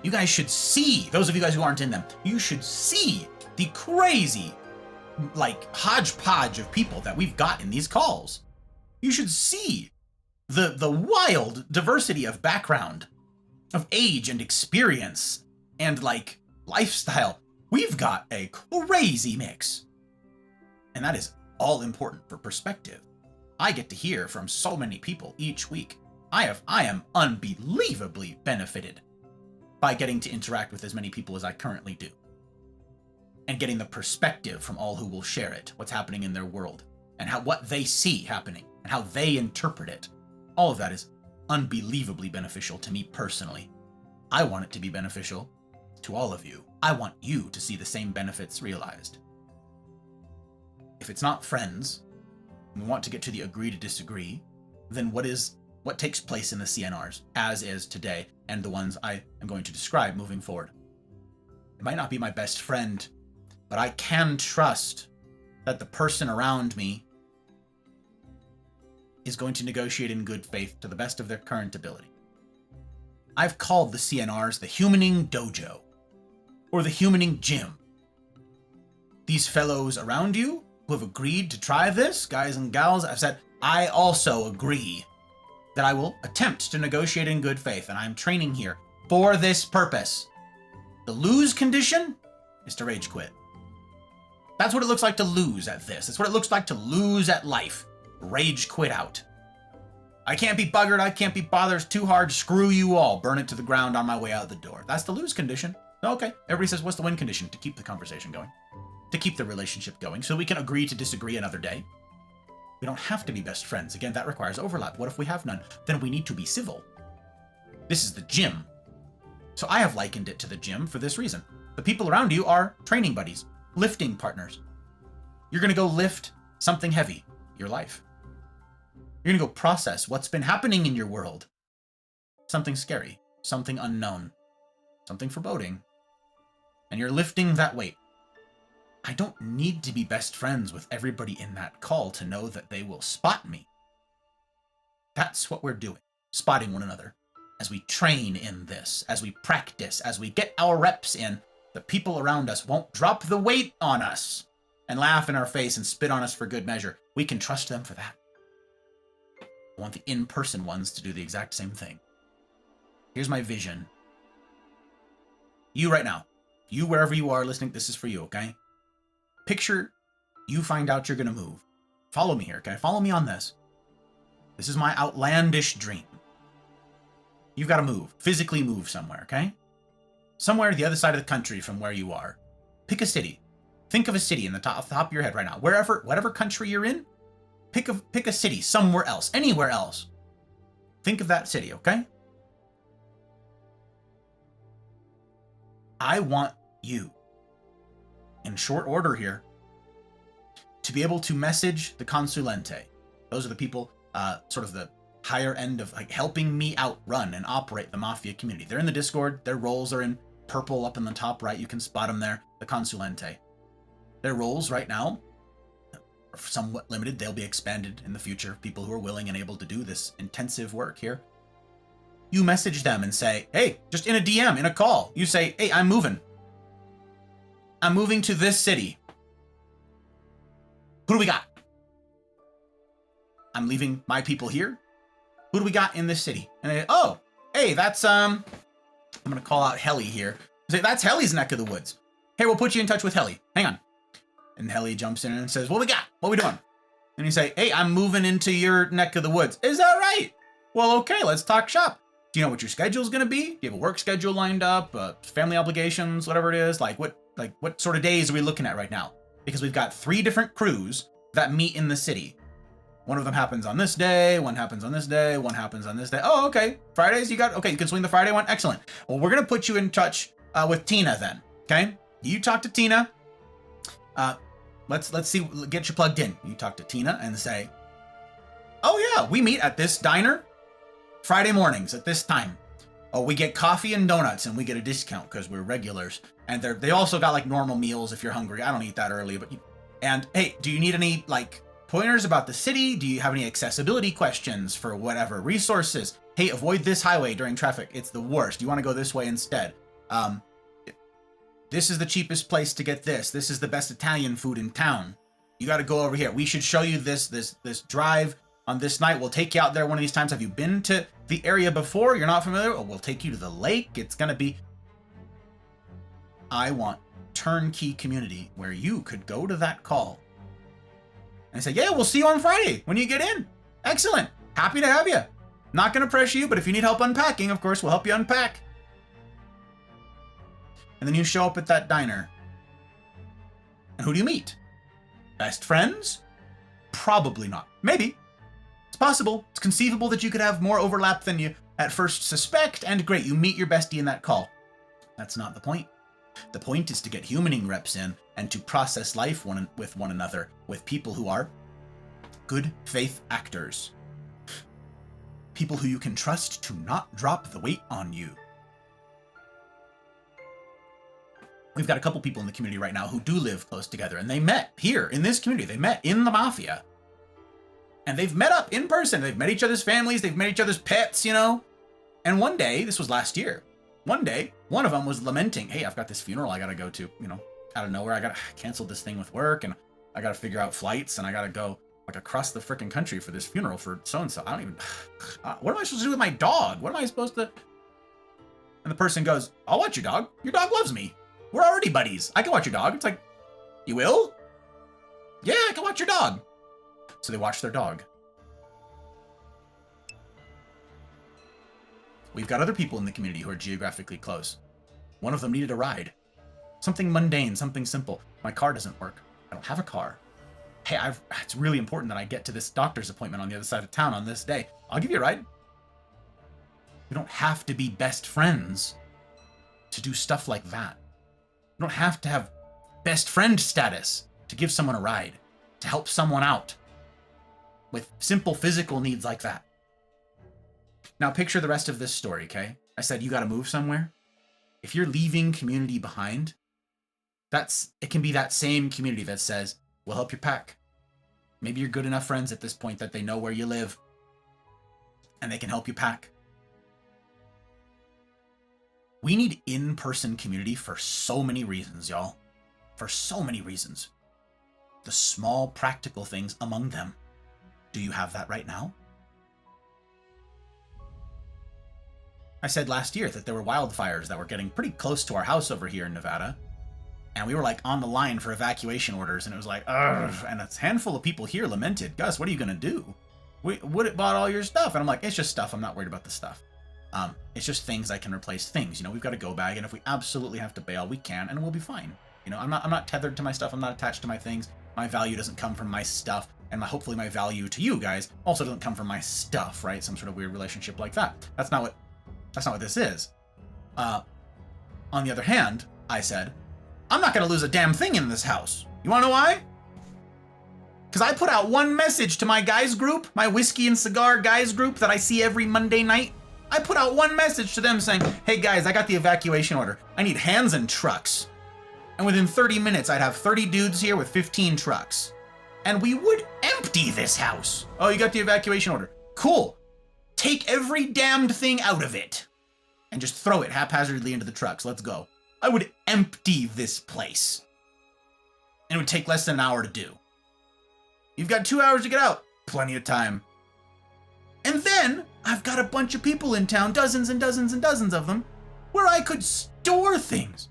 You guys should see, those of you guys who aren't in them, you should see the crazy, hodgepodge of people that we've got in these calls. You should see the wild diversity of background, of age and experience, and, lifestyle. We've got a crazy mix. And that is all important for perspective. I get to hear from so many people each week. I am unbelievably benefited by getting to interact with as many people as I currently do. And getting the perspective from all who will share it, what's happening in their world, and what they see happening, and how they interpret it. All of that is unbelievably beneficial to me personally. I want it to be beneficial to all of you. I want you to see the same benefits realized. If it's not friends, and we want to get to the agree to disagree, then what takes place in the CNRs, as is today, and the ones I am going to describe moving forward. It might not be my best friend, but I can trust that the person around me is going to negotiate in good faith to the best of their current ability. I've called the CNRs the Humaning Dojo, or the Humaning Gym. These fellows around you who have agreed to try this, guys and gals, I've said, I also agree that I will attempt to negotiate in good faith, and I'm training here for this purpose. The lose condition is to rage quit. That's what it looks like to lose at this. That's what it looks like to lose at life. Rage quit out. I can't be buggered. I can't be bothered. It's too hard. Screw you all. Burn it to the ground on my way out the door. That's the lose condition. Okay. Everybody says, what's the win condition? To keep the conversation going. To keep the relationship going. So we can agree to disagree another day. We don't have to be best friends. Again, that requires overlap. What if we have none? Then we need to be civil. This is the gym. So I have likened it to the gym for this reason. The people around you are training buddies, lifting partners. You're going to go lift something heavy, your life. You're going to go process what's been happening in your world. Something scary, something unknown, something foreboding. And you're lifting that weight. I don't need to be best friends with everybody in that call to know that they will spot me. That's what we're doing, spotting one another. As we train in this, as we practice, as we get our reps in, the people around us won't drop the weight on us and laugh in our face and spit on us for good measure. We can trust them for that. I want the in-person ones to do the exact same thing. Here's my vision. You right now, you wherever you are listening, this is for you, okay? Picture you find out you're going to move. Follow me here, okay? Follow me on this. This is my outlandish dream. You've got to move, physically move somewhere, okay? Somewhere the other side of the country from where you are. Pick a city. Think of a city in the top of your head right now. Whatever country you're in, pick a city somewhere else, anywhere else. Think of that city, okay? I want you, in short order here, to be able to message the consulente. Those are the people, sort of the higher end of like helping me outrun and operate the Mafia community. They're in the Discord. Their roles are in purple up in the top right. You can spot them there. The consulente. Their roles right now are somewhat limited. They'll be expanded in the future. People who are willing and able to do this intensive work here. You message them and say, hey, just in a DM, in a call, you say, hey, I'm moving. I'm moving to this city. Who do we got? I'm leaving my people here. Who do we got in this city? And they, oh, hey, that's, I'm going to call out Helly here. Say, that's Helly's neck of the woods. Hey, we'll put you in touch with Helly. Hang on. And Helly jumps in and says, what we got? What we doing? And you say, hey, I'm moving into your neck of the woods. Is that right? Well, okay, let's talk shop. Do you know what your schedule's going to be? Do you have a work schedule lined up? Family obligations, whatever it is? Like what sort of days are we looking at right now? Because we've got 3 different crews that meet in the city. One of them happens on this day, one happens on this day, one happens on this day. Oh, okay. Fridays, you can swing the Friday one? Excellent. Well, we're going to put you in touch with Tina then, okay? You talk to Tina. Let's see, get you plugged in. You talk to Tina and say, oh yeah, we meet at this diner Friday mornings at this time. Oh, we get coffee and donuts and we get a discount because we're regulars. And they also got like normal meals if you're hungry. I don't eat that early, but and hey, do you need any like pointers about the city? Do you have any accessibility questions for whatever resources? Hey, avoid this highway during traffic. It's the worst. You want to go this way instead. This is the cheapest place to get this. This is the best Italian food in town. You got to go over here. We should show you this drive on this night. We'll take you out there one of these times. Have you been to the area before? You're not familiar? Oh, we'll take you to the lake. It's going to be... I want turnkey community where you could go to that call and say, yeah, we'll see you on Friday when you get in. Excellent. Happy to have you. Not going to pressure you, but if you need help unpacking, of course, we'll help you unpack. And then you show up at that diner. And who do you meet? Best friends? Probably not. Maybe. It's possible. It's conceivable that you could have more overlap than you at first suspect, and great, you meet your bestie in that call. That's not the point. The point is to get humaning reps in and to process life with one another, with people who are good faith actors. People who you can trust to not drop the weight on you. We've got a couple people in the community right now who do live close together, and they met here in this community. They met in the Mafia. And they've met up in person. They've met each other's families. They've met each other's pets, you know. And one day, this was last year, one day, one of them was lamenting, hey, I've got this funeral I got to go to, you know, out of nowhere. I got to cancel this thing with work, and I got to figure out flights, and I got to go like across the freaking country for this funeral for so-and-so. I don't even, what am I supposed to do with my dog? What am I supposed to? And the person goes, I'll watch your dog. Your dog loves me. We're already buddies. I can watch your dog. It's like, you will? Yeah, I can watch your dog. So they watch their dog. We've got other people in the community who are geographically close. One of them needed a ride. Something mundane, something simple. My car doesn't work. I don't have a car. Hey, it's really important that I get to this doctor's appointment on the other side of town on this day. I'll give you a ride. We don't have to be best friends to do stuff like that. You don't have to have best friend status to give someone a ride, to help someone out with simple physical needs like that. Now picture the rest of this story, okay? I said you got to move somewhere. If you're leaving community behind, it can be that same community that says, we'll help you pack. Maybe you're good enough friends at this point that they know where you live and they can help you pack. We need in-person community for so many reasons, y'all. For so many reasons. The small practical things among them. Do you have that right now? I said last year that there were wildfires that were getting pretty close to our house over here in Nevada. And we were like on the line for evacuation orders, and it was like, ugh. And a handful of people here lamented, Gus, what are you going to do? Would bought all your stuff? And I'm like, it's just stuff. I'm not worried about the stuff. It's just things I can replace things. You know, we've got a go bag, and if we absolutely have to bail, we can, and we'll be fine. You know, I'm not tethered to my stuff. I'm not attached to my things. My value doesn't come from my stuff, and hopefully my value to you guys also doesn't come from my stuff, right? Some sort of weird relationship like that. That's not what this is. On the other hand, I said, I'm not going to lose a damn thing in this house. You want to know why? Because I put out one message to my guys group, my whiskey and cigar guys group that I see every Monday night. I put out one message to them saying, hey guys, I got the evacuation order. I need hands and trucks. And within 30 minutes, I'd have 30 dudes here with 15 trucks. And we would empty this house. Oh, you got the evacuation order. Cool. Take every damned thing out of it and just throw it haphazardly into the trucks. Let's go. I would empty this place. And it would take less than an hour to do. You've got 2 hours to get out. Plenty of time. And then I've got a bunch of people in town, dozens and dozens and dozens of them, where I could store things.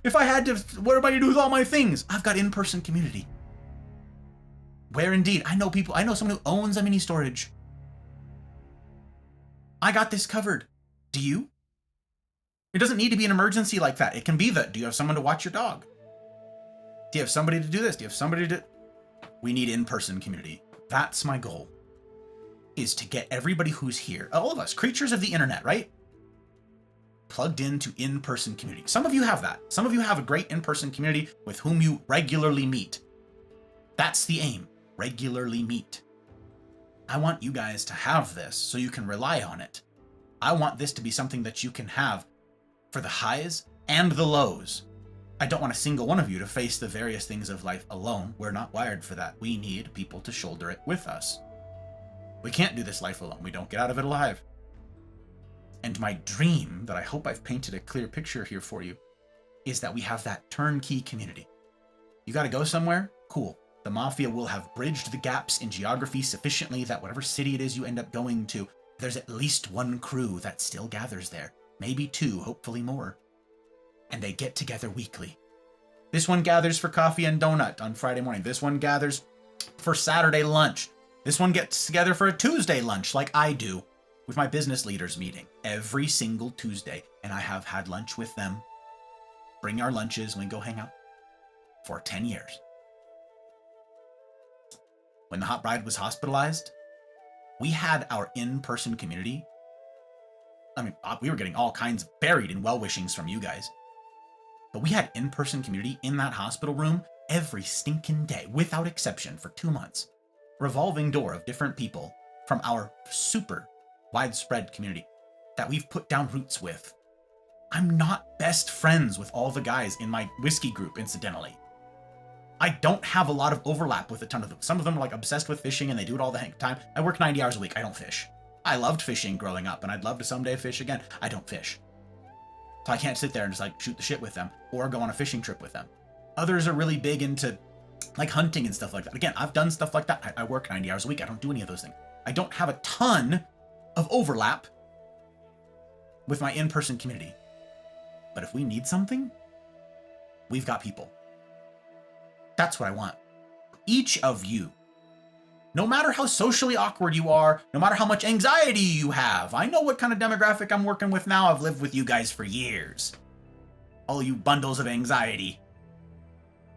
If I had to, what am I going to do with all my things? I've got in-person community. Where indeed, I know someone who owns a mini storage. I got this covered. Do you? It doesn't need to be an emergency like that. It can be do you have someone to watch your dog? Do you have somebody to do this? Do you have somebody to... We need in-person community. That's my goal. Is to get everybody who's here, all of us, creatures of the internet, right? Plugged into in-person community. Some of you have that. Some of you have a great in-person community with whom you regularly meet. That's the aim. Regularly meet. I want you guys to have this so you can rely on it. I want this to be something that you can have for the highs and the lows. I don't want a single one of you to face the various things of life alone. We're not wired for that. We need people to shoulder it with us. We can't do this life alone. We don't get out of it alive. And my dream, that I hope I've painted a clear picture here for you, is that we have that turnkey community. You got to go somewhere? Cool. The Mafia will have bridged the gaps in geography sufficiently that whatever city it is you end up going to, there's at least one crew that still gathers there. Maybe two, hopefully more. And they get together weekly. This one gathers for coffee and donut on Friday morning. This one gathers for Saturday lunch. This one gets together for a Tuesday lunch like I do with my business leaders meeting every single Tuesday. And I have had lunch with them. Bring our lunches and we go hang out for 10 years. When the hot bride was hospitalized, we had our in-person community I mean, we were getting all kinds buried in well-wishings from you guys. But we had in-person community in that hospital room every stinking day, without exception, for 2 months. Revolving door of different people from our super widespread community that we've put down roots with. I'm not best friends with all the guys in my whiskey group, incidentally. I don't have a lot of overlap with a ton of them. Some of them are like obsessed with fishing and they do it all the time. I work 90 hours a week. I don't fish. I loved fishing growing up and I'd love to someday fish again. I don't fish. So I can't sit there and just like shoot the shit with them or go on a fishing trip with them. Others are really big into like hunting and stuff like that. Again, I've done stuff like that. I work 90 hours a week. I don't do any of those things. I don't have a ton of overlap with my in-person community. But if we need something, we've got people. That's what I want. Each of you, no matter how socially awkward you are, no matter how much anxiety you have, I know what kind of demographic I'm working with now. I've lived with you guys for years. All you bundles of anxiety.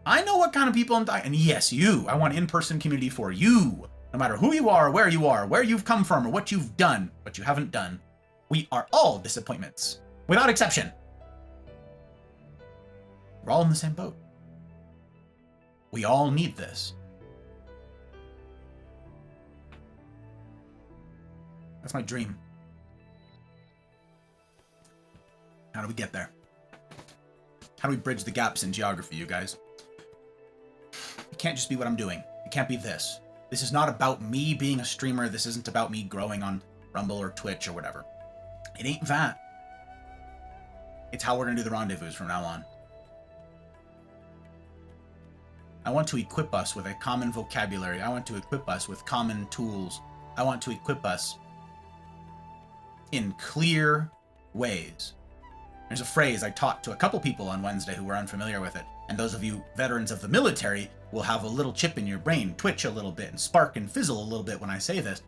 I know what kind of people I'm dying. And yes, you. I want in-person community for you. No matter who you are, where you've come from, or what you've done, what you haven't done. We are all disappointments, without exception. We're all in the same boat. We all need this. That's my dream. How do we get there? How do we bridge the gaps in geography, you guys? It can't just be what I'm doing. It can't be this. This is not about me being a streamer. This isn't about me growing on Rumble or Twitch or whatever. It ain't that. It's how we're going to do the rendezvous from now on. I want to equip us with a common vocabulary. I want to equip us with common tools. I want to equip us in clear ways. There's a phrase I taught to a couple people on Wednesday who were unfamiliar with it. And those of you veterans of the military will have a little chip in your brain, twitch a little bit, and spark and fizzle a little bit when I say this.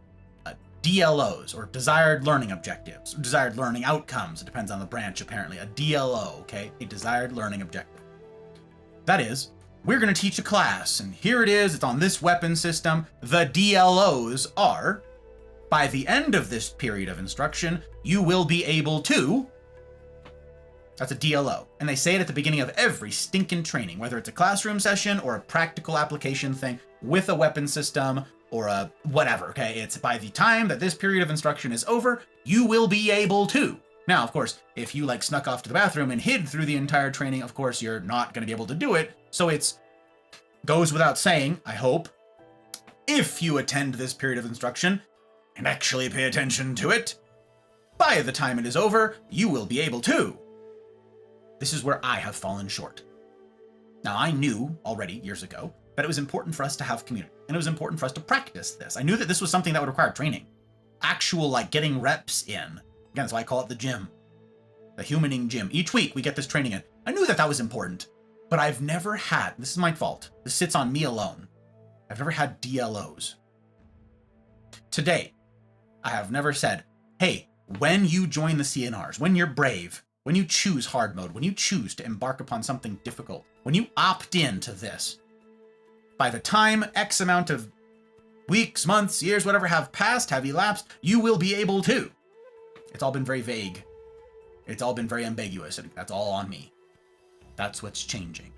DLOs, or desired learning objectives, or desired learning outcomes. It depends on the branch, apparently. A DLO, okay? A desired learning objective. That is, we're going to teach a class, and here it is. It's on this weapon system. The DLOs are, by the end of this period of instruction, you will be able to... That's a DLO. And they say it at the beginning of every stinking training, whether it's a classroom session or a practical application thing with a weapon system or a whatever, okay? It's by the time that this period of instruction is over, you will be able to. Now, of course, if you like snuck off to the bathroom and hid through the entire training, of course, you're not going to be able to do it. So it's goes without saying, I hope, if you attend this period of instruction and actually pay attention to it, by the time it is over, you will be able to. This is where I have fallen short. Now, I knew already years ago that it was important for us to have community, and it was important for us to practice this. I knew that this was something that would require training. Actual, like, getting reps in. Again, that's why I call it the gym. The humaning gym. Each week, we get this training in. I knew that that was important, but I've never had, this is my fault, this sits on me alone. I've never had DLOs. Today, I have never said, hey, when you join the CNRs, when you're brave, when you choose hard mode, when you choose to embark upon something difficult, when you opt into this, by the time X amount of weeks, months, years, whatever have passed, have elapsed, you will be able to. It's all been very vague. It's all been very ambiguous, and that's all on me. That's what's changing.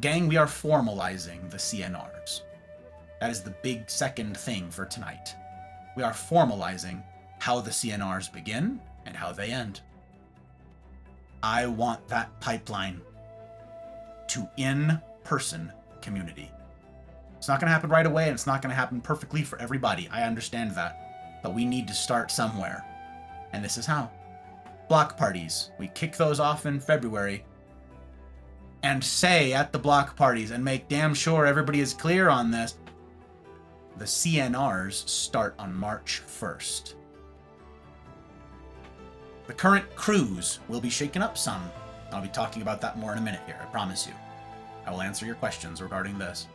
Gang, we are formalizing the CNRs. That is the big second thing for tonight. We are formalizing how the CNRs begin and how they end. I want that pipeline to in-person community. It's not going to happen right away, and it's not going to happen perfectly for everybody. I understand that. But we need to start somewhere. And this is how. Block parties. We kick those off in February. And say at the block parties, and make damn sure everybody is clear on this, the CNRs start on March 1st. The current crews will be shaken up some. I'll be talking about that more in a minute here, I promise you. I will answer your questions regarding this.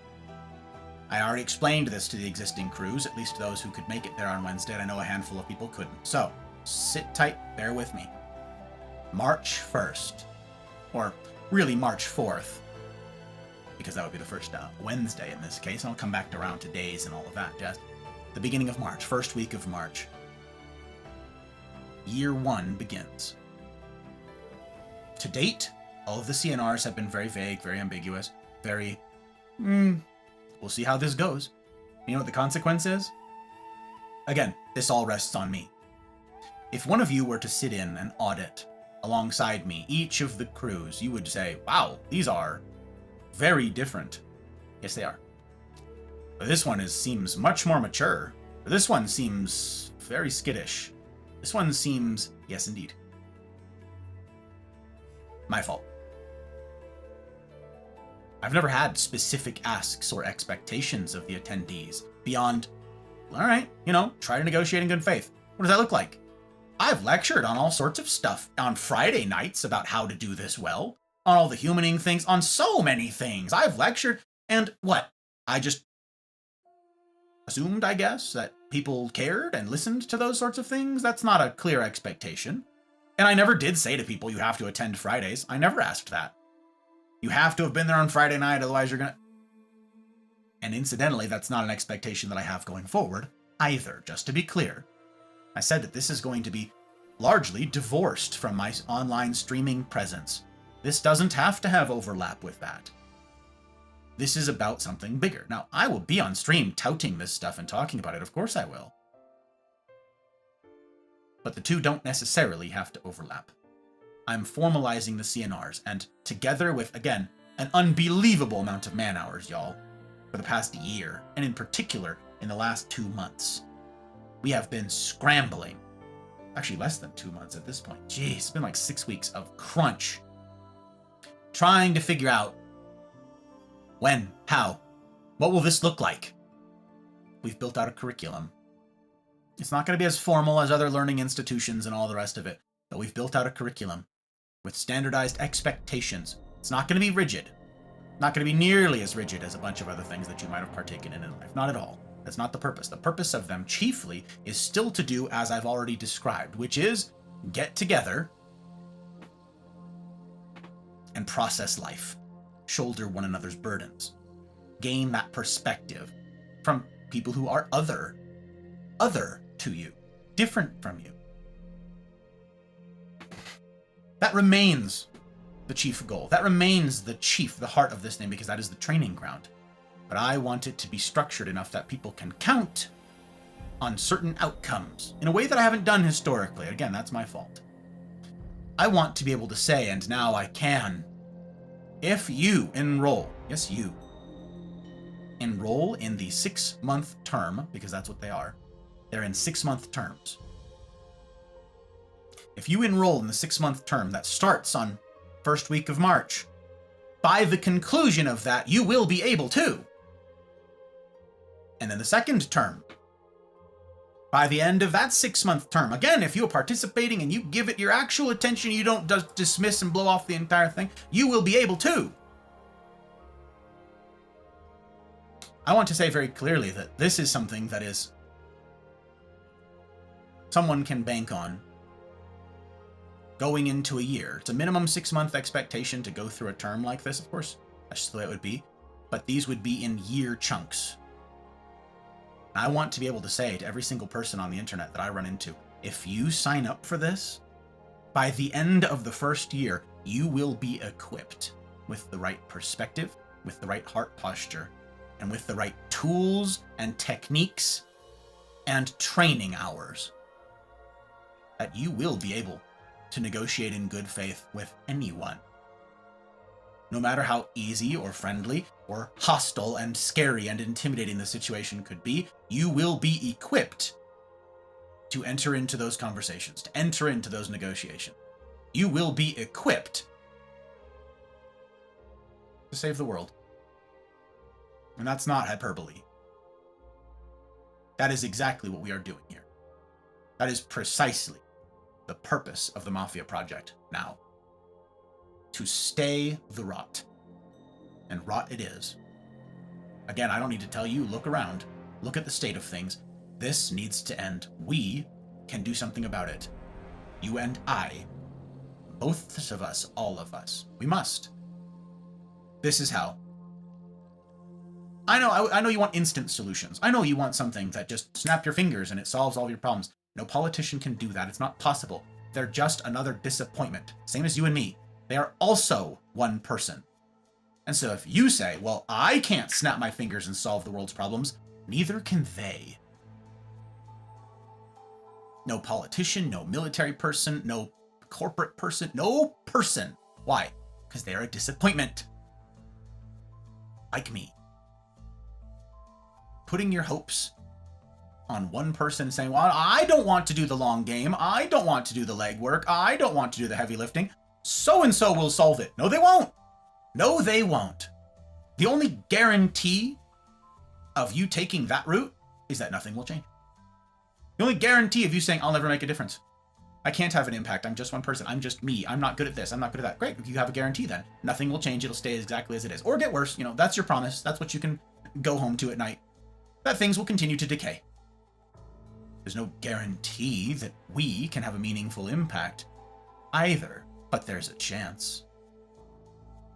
I already explained this to the existing crews, at least those who could make it there on Wednesday, and I know a handful of people couldn't. So, sit tight, bear with me. March 1st, or really March 4th, because that would be the first Wednesday in this case, and I'll come back around to days and all of that, just the beginning of March, first week of March. Year 1 begins. To date, all of the CNRs have been very vague, very ambiguous, very, we'll see how this goes. You know what the consequence is? Again, this all rests on me. If one of you were to sit in and audit alongside me each of the crews, you would say, wow, these are very different. Yes, they are. But this one seems much more mature. This one seems very skittish. This one seems, yes, indeed. My fault. I've never had specific asks or expectations of the attendees beyond, all right, try to negotiate in good faith. What does that look like? I've lectured on all sorts of stuff on Friday nights about how to do this well, on all the humaning things, on so many things. I've lectured, and what? I just assumed, I guess, that people cared and listened to those sorts of things. That's not a clear expectation. And I never did say to people, you have to attend Fridays. I never asked that. You have to have been there on Friday night, otherwise you're gonna... And incidentally, that's not an expectation that I have going forward either, just to be clear. I said that this is going to be largely divorced from my online streaming presence. This doesn't have to have overlap with that. This is about something bigger. Now, I will be on stream touting this stuff and talking about it. Of course I will. But the two don't necessarily have to overlap. I'm formalizing the CNRs, and together with, again, an unbelievable amount of man-hours, y'all, for the past year, and in particular, in the last 2 months, we have been scrambling. Actually, less than 2 months at this point. Jeez, it's been like 6 weeks of crunch. Trying to figure out when, how, what will this look like? We've built out a curriculum. It's not going to be as formal as other learning institutions and all the rest of it, but we've built out a curriculum with standardized expectations. It's not going to be rigid. Not going to be nearly as rigid as a bunch of other things that you might have partaken in life. Not at all. That's not the purpose. The purpose of them chiefly is still to do as I've already described, which is get together and process life, shoulder one another's burdens, gain that perspective from people who are other to you, different from you. That remains the chief goal. That remains the heart of this thing, because that is the training ground. But I want it to be structured enough that people can count on certain outcomes in a way that I haven't done historically. Again, that's my fault. I want to be able to say, and now I can, if you enroll, yes, you, enroll in the 6-month term, because that's what they are. They're in 6-month terms. If you enroll in the 6-month term that starts on first week of March, by the conclusion of that, you will be able to. And then the second term, by the end of that 6-month term, again, if you're participating and you give it your actual attention, you don't just dismiss and blow off the entire thing, you will be able to. I want to say very clearly that this is something that is someone can bank on going into a year. It's a minimum 6-month expectation to go through a term like this, of course. That's just the way it would be. But these would be in year chunks. I want to be able to say to every single person on the internet that I run into, if you sign up for this, by the end of the first year, you will be equipped with the right perspective, with the right heart posture, and with the right tools and techniques and training hours that you will be able to negotiate in good faith with anyone. No matter how easy or friendly or hostile and scary and intimidating the situation could be, you will be equipped to enter into those conversations, to enter into those negotiations. You will be equipped to save the world. And that's not hyperbole. That is exactly what we are doing here. That is precisely the purpose of the Mafia project now. To stay the rot. And rot it is. Again, I don't need to tell you, look around. Look at the state of things. This needs to end. We can do something about it. You and I. Both of us, all of us. We must. This is how. I know you want instant solutions. I know you want something that just snap your fingers and it solves all your problems. No politician can do that. It's not possible. They're just another disappointment. Same as you and me. They are also one person. And so if you say, well, I can't snap my fingers and solve the world's problems, neither can they. No politician, no military person, no corporate person, no person. Why? Because they're a disappointment. Like me. Putting your hopes on one person and saying, well, I don't want to do the long game. I don't want to do the legwork. I don't want to do the heavy lifting. So-and-so will solve it. No, they won't. No, they won't. The only guarantee of you taking that route is that nothing will change. The only guarantee of you saying, I'll never make a difference. I can't have an impact. I'm just one person. I'm just me. I'm not good at this. I'm not good at that. Great. You have a guarantee then. Nothing will change. It'll stay exactly as it is. Or get worse. You know, that's your promise. That's what you can go home to at night. That things will continue to decay. There's no guarantee that we can have a meaningful impact either, but there's a chance.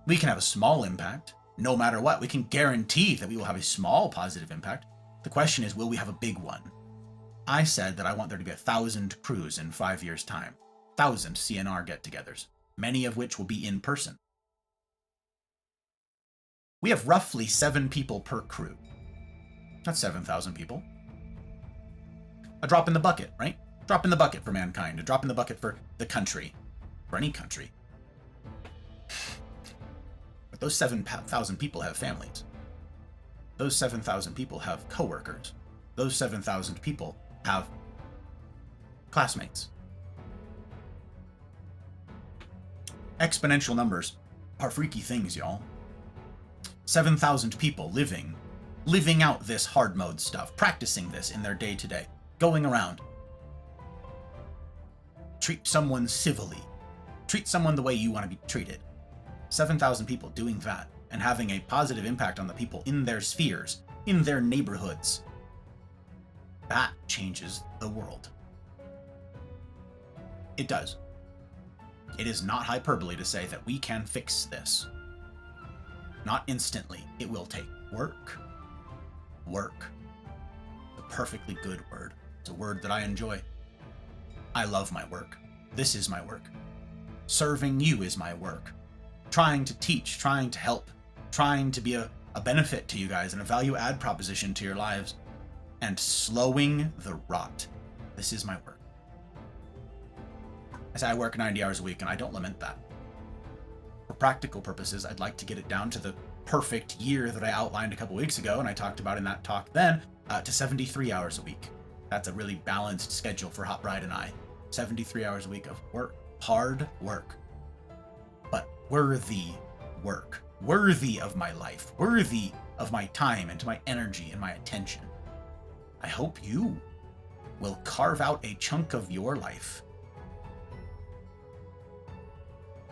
We can have a small impact, no matter what. We can guarantee that we will have a small positive impact. The question is, will we have a big one? I said that I want there to be 1,000 crews in 5 years' time. 1,000 CNR get-togethers, many of which will be in person. We have roughly 7 people per crew. That's 7,000 people. A drop in the bucket, right? Drop in the bucket for mankind. A drop in the bucket for the country. For any country. But those 7,000 people have families. Those 7,000 people have coworkers. Those 7,000 people have classmates. Exponential numbers are freaky things, y'all. 7,000 people living out this hard mode stuff, practicing this in their day-to-day, going around. Treat someone civilly. Treat someone the way you want to be treated. 7,000 people doing that and having a positive impact on the people in their spheres, in their neighborhoods. That changes the world. It does. It is not hyperbole to say that we can fix this. Not instantly. It will take work. Work. A perfectly good word. It's a word that I enjoy. I love my work. This is my work. Serving you is my work. Trying to teach, trying to help, trying to be a benefit to you guys and a value add proposition to your lives, and slowing the rot. This is my work. I say I work 90 hours a week, and I don't lament that. For practical purposes, I'd like to get it down to the perfect year that I outlined a couple weeks ago, and I talked about in that talk then, to 73 hours a week. That's a really balanced schedule for Hot Bride and I. 73 hours a week of work. Hard work. But worthy work. Worthy of my life. Worthy of my time and my energy and my attention. I hope you will carve out a chunk of your life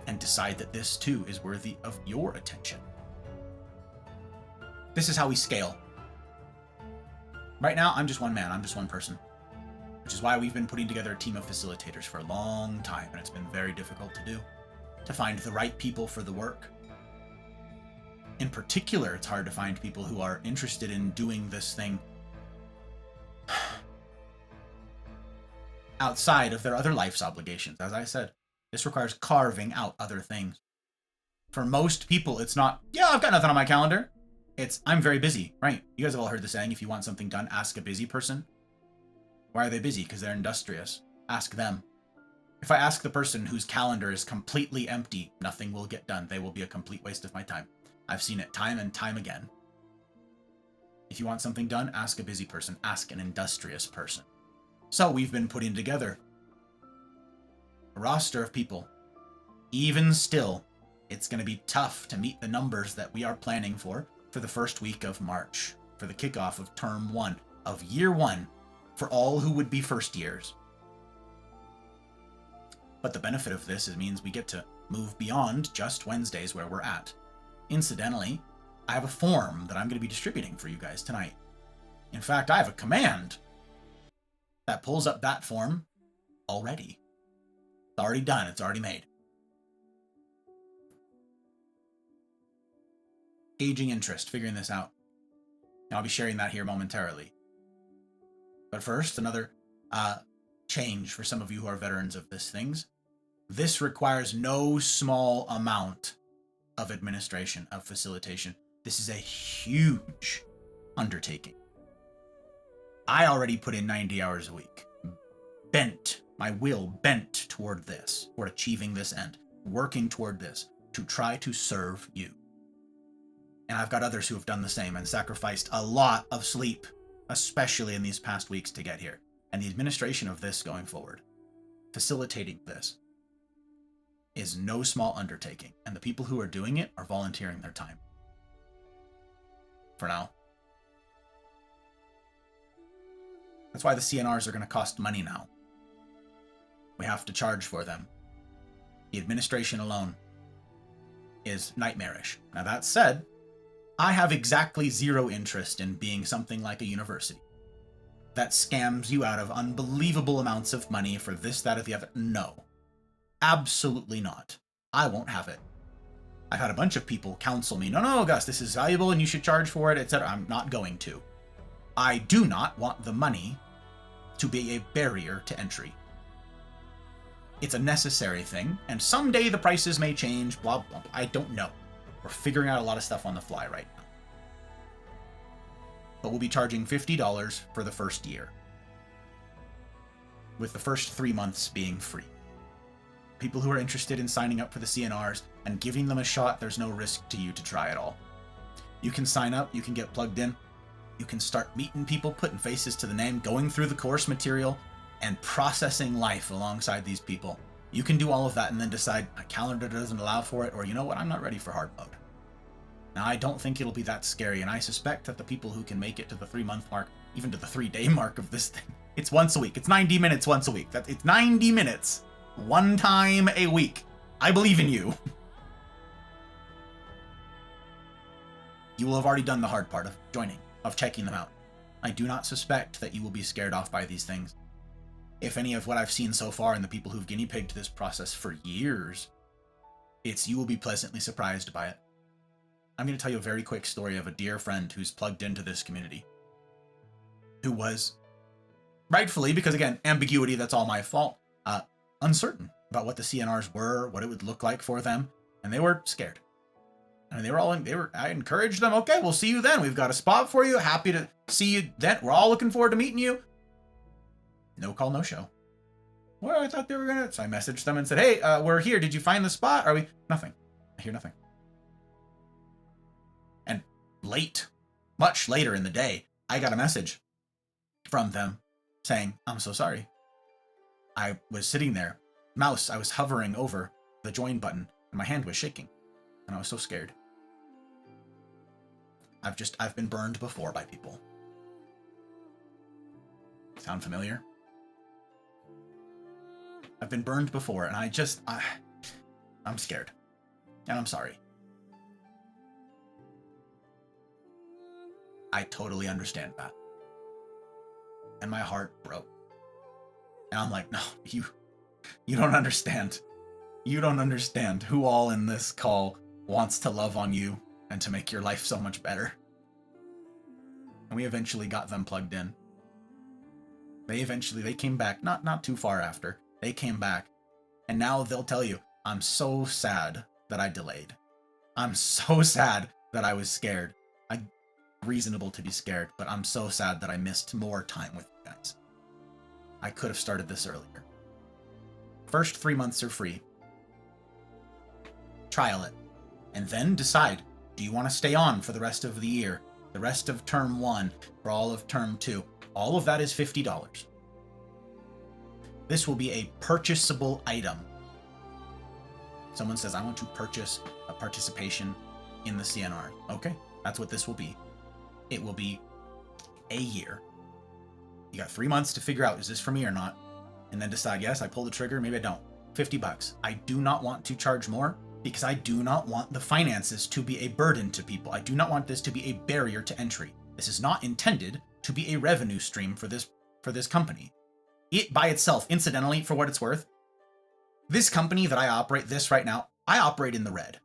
and decide that this too is worthy of your attention. This is how we scale. Right now, I'm just one man. I'm just one person. Which is why we've been putting together a team of facilitators for a long time, and it's been very difficult to do. To find the right people for the work. In particular, it's hard to find people who are interested in doing this thing outside of their other life's obligations. As I said, this requires carving out other things. For most people, it's not, yeah, I've got nothing on my calendar. It's, I'm very busy, right? You guys have all heard the saying, if you want something done, ask a busy person. Why are they busy? Because they're industrious. Ask them. If I ask the person whose calendar is completely empty, nothing will get done. They will be a complete waste of my time. I've seen it time and time again. If you want something done, ask a busy person. Ask an industrious person. So we've been putting together a roster of people. Even still, it's going to be tough to meet the numbers that we are planning for the first week of March, for the kickoff of term 1, of year 1, for all who would be first years. But the benefit of this means we get to move beyond just Wednesdays where we're at. Incidentally, I have a form that I'm going to be distributing for you guys tonight. In fact, I have a command that pulls up that form already. It's already done. It's already made. Gauging interest, figuring this out. And I'll be sharing that here momentarily. But first, another change for some of you who are veterans of these things. This requires no small amount of administration, of facilitation. This is a huge undertaking. I already put in 90 hours a week. My will bent toward this, toward achieving this end, working toward this, to try to serve you. And I've got others who have done the same and sacrificed a lot of sleep, especially in these past weeks, to get here. And the administration of this going forward, facilitating this, is no small undertaking. And the people who are doing it are volunteering their time. For now. That's why the CNRs are going to cost money now. We have to charge for them. The administration alone is nightmarish. Now that said, I have exactly zero interest in being something like a university that scams you out of unbelievable amounts of money for this, that, or the other. No. Absolutely not. I won't have it. I've had a bunch of people counsel me, no, Gus, this is valuable and you should charge for it, etc. I'm not going to. I do not want the money to be a barrier to entry. It's a necessary thing, and someday the prices may change, blah, blah, blah. I don't know. We're figuring out a lot of stuff on the fly right now. But we'll be charging $50 for the first year, with the first 3 months being free. People who are interested in signing up for the CNRs and giving them a shot, there's no risk to you to try at all. You can sign up, you can get plugged in, you can start meeting people, putting faces to the name, going through the course material, and processing life alongside these people. You can do all of that and then decide my calendar doesn't allow for it, or you know what, I'm not ready for hard mode. Now, I don't think it'll be that scary, and I suspect that the people who can make it to the 3-month mark, even to the 3-day mark of this thing, it's once a week. It's 90 minutes once a week. It's 90 minutes. One time a week. I believe in you. You will have already done the hard part of joining, of checking them out. I do not suspect that you will be scared off by these things. If any of what I've seen so far and the people who've guinea pigged this process for years, you will be pleasantly surprised by it. I'm going to tell you a very quick story of a dear friend who's plugged into this community, who was, rightfully, because again, ambiguity, that's all my fault, uncertain about what the CNRs were, what it would look like for them, and they were scared. And I encouraged them, okay, we'll see you then. We've got a spot for you. Happy to see you then. We're all looking forward to meeting you. No call, no show. Well, I thought they were gonna... So I messaged them and said, hey, we're here. Did you find the spot? Are we... Nothing. I hear nothing. And much later in the day, I got a message from them saying, I'm so sorry. I was sitting there, I was hovering over the join button, and my hand was shaking. And I was so scared. I've been burned before by people. Sound familiar? I've been burned before, and I'm scared. And I'm sorry. I totally understand that. And my heart broke. And I'm like, no, you don't understand. You don't understand who all in this call wants to love on you and to make your life so much better. And we eventually got them plugged in. They came back, not too far after. They came back, and now they'll tell you, I'm so sad that I delayed. I'm so sad that I was scared. Reasonable to be scared, but I'm so sad that I missed more time with you guys. I could have started this earlier. First 3 months are free. Trial it. And then decide, do you want to stay on for the rest of the year? The rest of term 1, for all of term 2. All of that is $50. This will be a purchasable item. Someone says, I want to purchase a participation in the CNR. Okay, that's what this will be. It will be a year. You got 3 months to figure out, is this for me or not? And then decide, yes, I pull the trigger, maybe I don't. $50. I do not want to charge more because I do not want the finances to be a burden to people. I do not want this to be a barrier to entry. This is not intended to be a revenue stream for this company. It by itself, incidentally, for what it's worth, this company that I operate this right now, I operate in the red.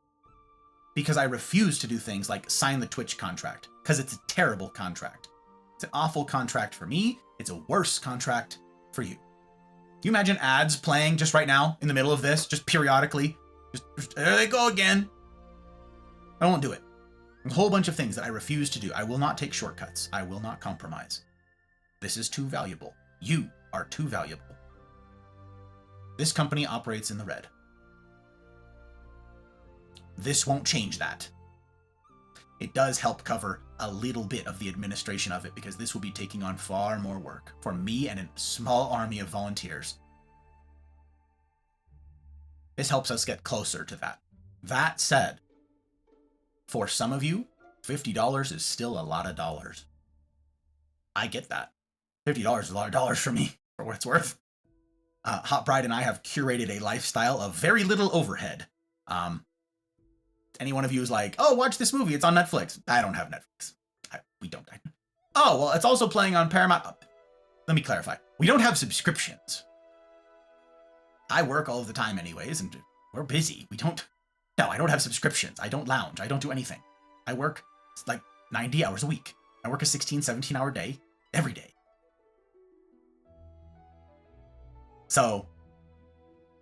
Because I refuse to do things like sign the Twitch contract, because it's a terrible contract. It's an awful contract for me. It's a worse contract for you. you imagine ads playing just right now in the middle of this, just periodically? Just there they go again. I won't do it. A whole bunch of things that I refuse to do. I will not take shortcuts. I will not compromise. This is too valuable. You are too valuable. This company operates in the red. This won't change that. It does help cover a little bit of the administration of it because this will be taking on far more work for me and a small army of volunteers. This helps us get closer to that. That said, for some of you, $50 is still a lot of dollars. I get that. $50 is a lot of dollars for me, for what it's worth. Hot Bride and I have curated a lifestyle of very little overhead. Any one of you is like, oh, watch this movie, it's on Netflix. I don't have Netflix. We don't. Oh, well, it's also playing on Paramount. Let me clarify. We don't have subscriptions. I work all of the time anyways, and we're busy. No, I don't have subscriptions. I don't lounge. I don't do anything. I work like 90 hours a week. I work a 16, 17-hour day every day. So,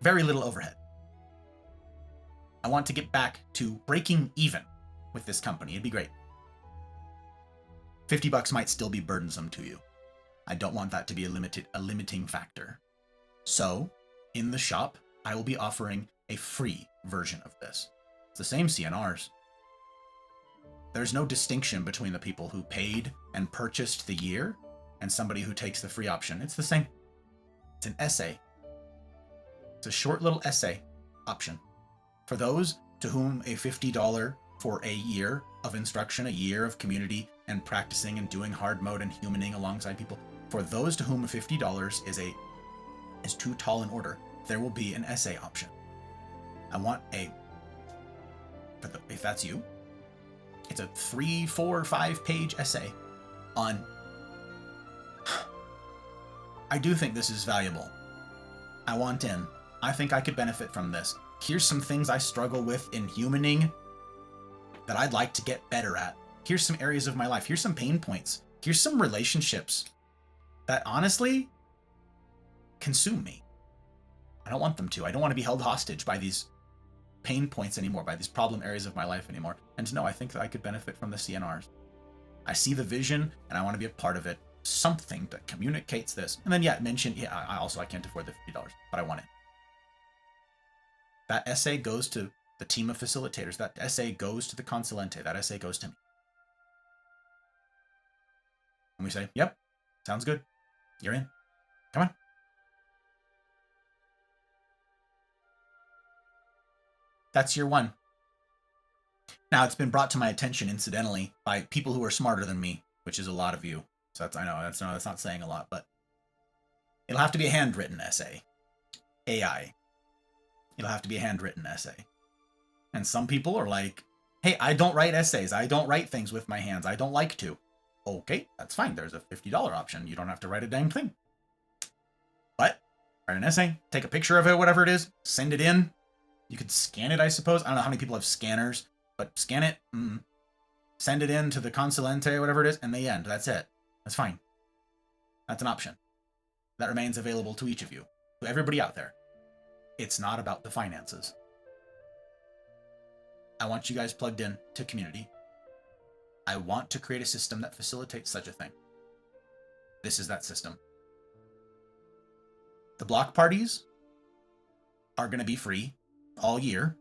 very little overhead. I want to get back to breaking even with this company. It'd be great. $50 might still be burdensome to you. I don't want that to be a limiting factor. So, in the shop, I will be offering a free version of this. It's the same CNRs. There's no distinction between the people who paid and purchased the year and somebody who takes the free option. It's the same. It's an essay. It's a short little essay option. For those to whom a $50 for a year of instruction, a year of community and practicing and doing hard mode and humaning alongside people, for those to whom $50 is too tall an order, there will be an essay option. I want if that's you, it's a 3, 4, 5-page essay on, I do think this is valuable. I want in. I think I could benefit from this. Here's some things I struggle with in humaning that I'd like to get better at. Here's some areas of my life. Here's some pain points. Here's some relationships that honestly consume me. I don't want them to. I don't want to be held hostage by these pain points anymore, by these problem areas of my life anymore. And no, I think that I could benefit from the CNRs. I see the vision and I want to be a part of it. Something that communicates this. And then I can't afford the $50, but I want it. That essay goes to the team of facilitators. That essay goes to the consulente. That essay goes to me. And we say, yep, sounds good. You're in. Come on. That's year one. Now, it's been brought to my attention, incidentally, by people who are smarter than me, which is a lot of you. So that's not saying a lot, but it'll have to be a handwritten essay. AI. It'll have to be a handwritten essay. And some people are like, hey, I don't write essays. I don't write things with my hands. I don't like to. Okay, that's fine. There's a $50 option. You don't have to write a dang thing. But write an essay, take a picture of it, whatever it is, send it in. You could scan it, I suppose. I don't know how many people have scanners, but scan it, send it in to the consulente, whatever it is, and they end. That's it. That's fine. That's an option. That remains available to each of you, to everybody out there. It's not about the finances. I want you guys plugged in to community. I want to create a system that facilitates such a thing. This is that system. The block parties are going to be free all year.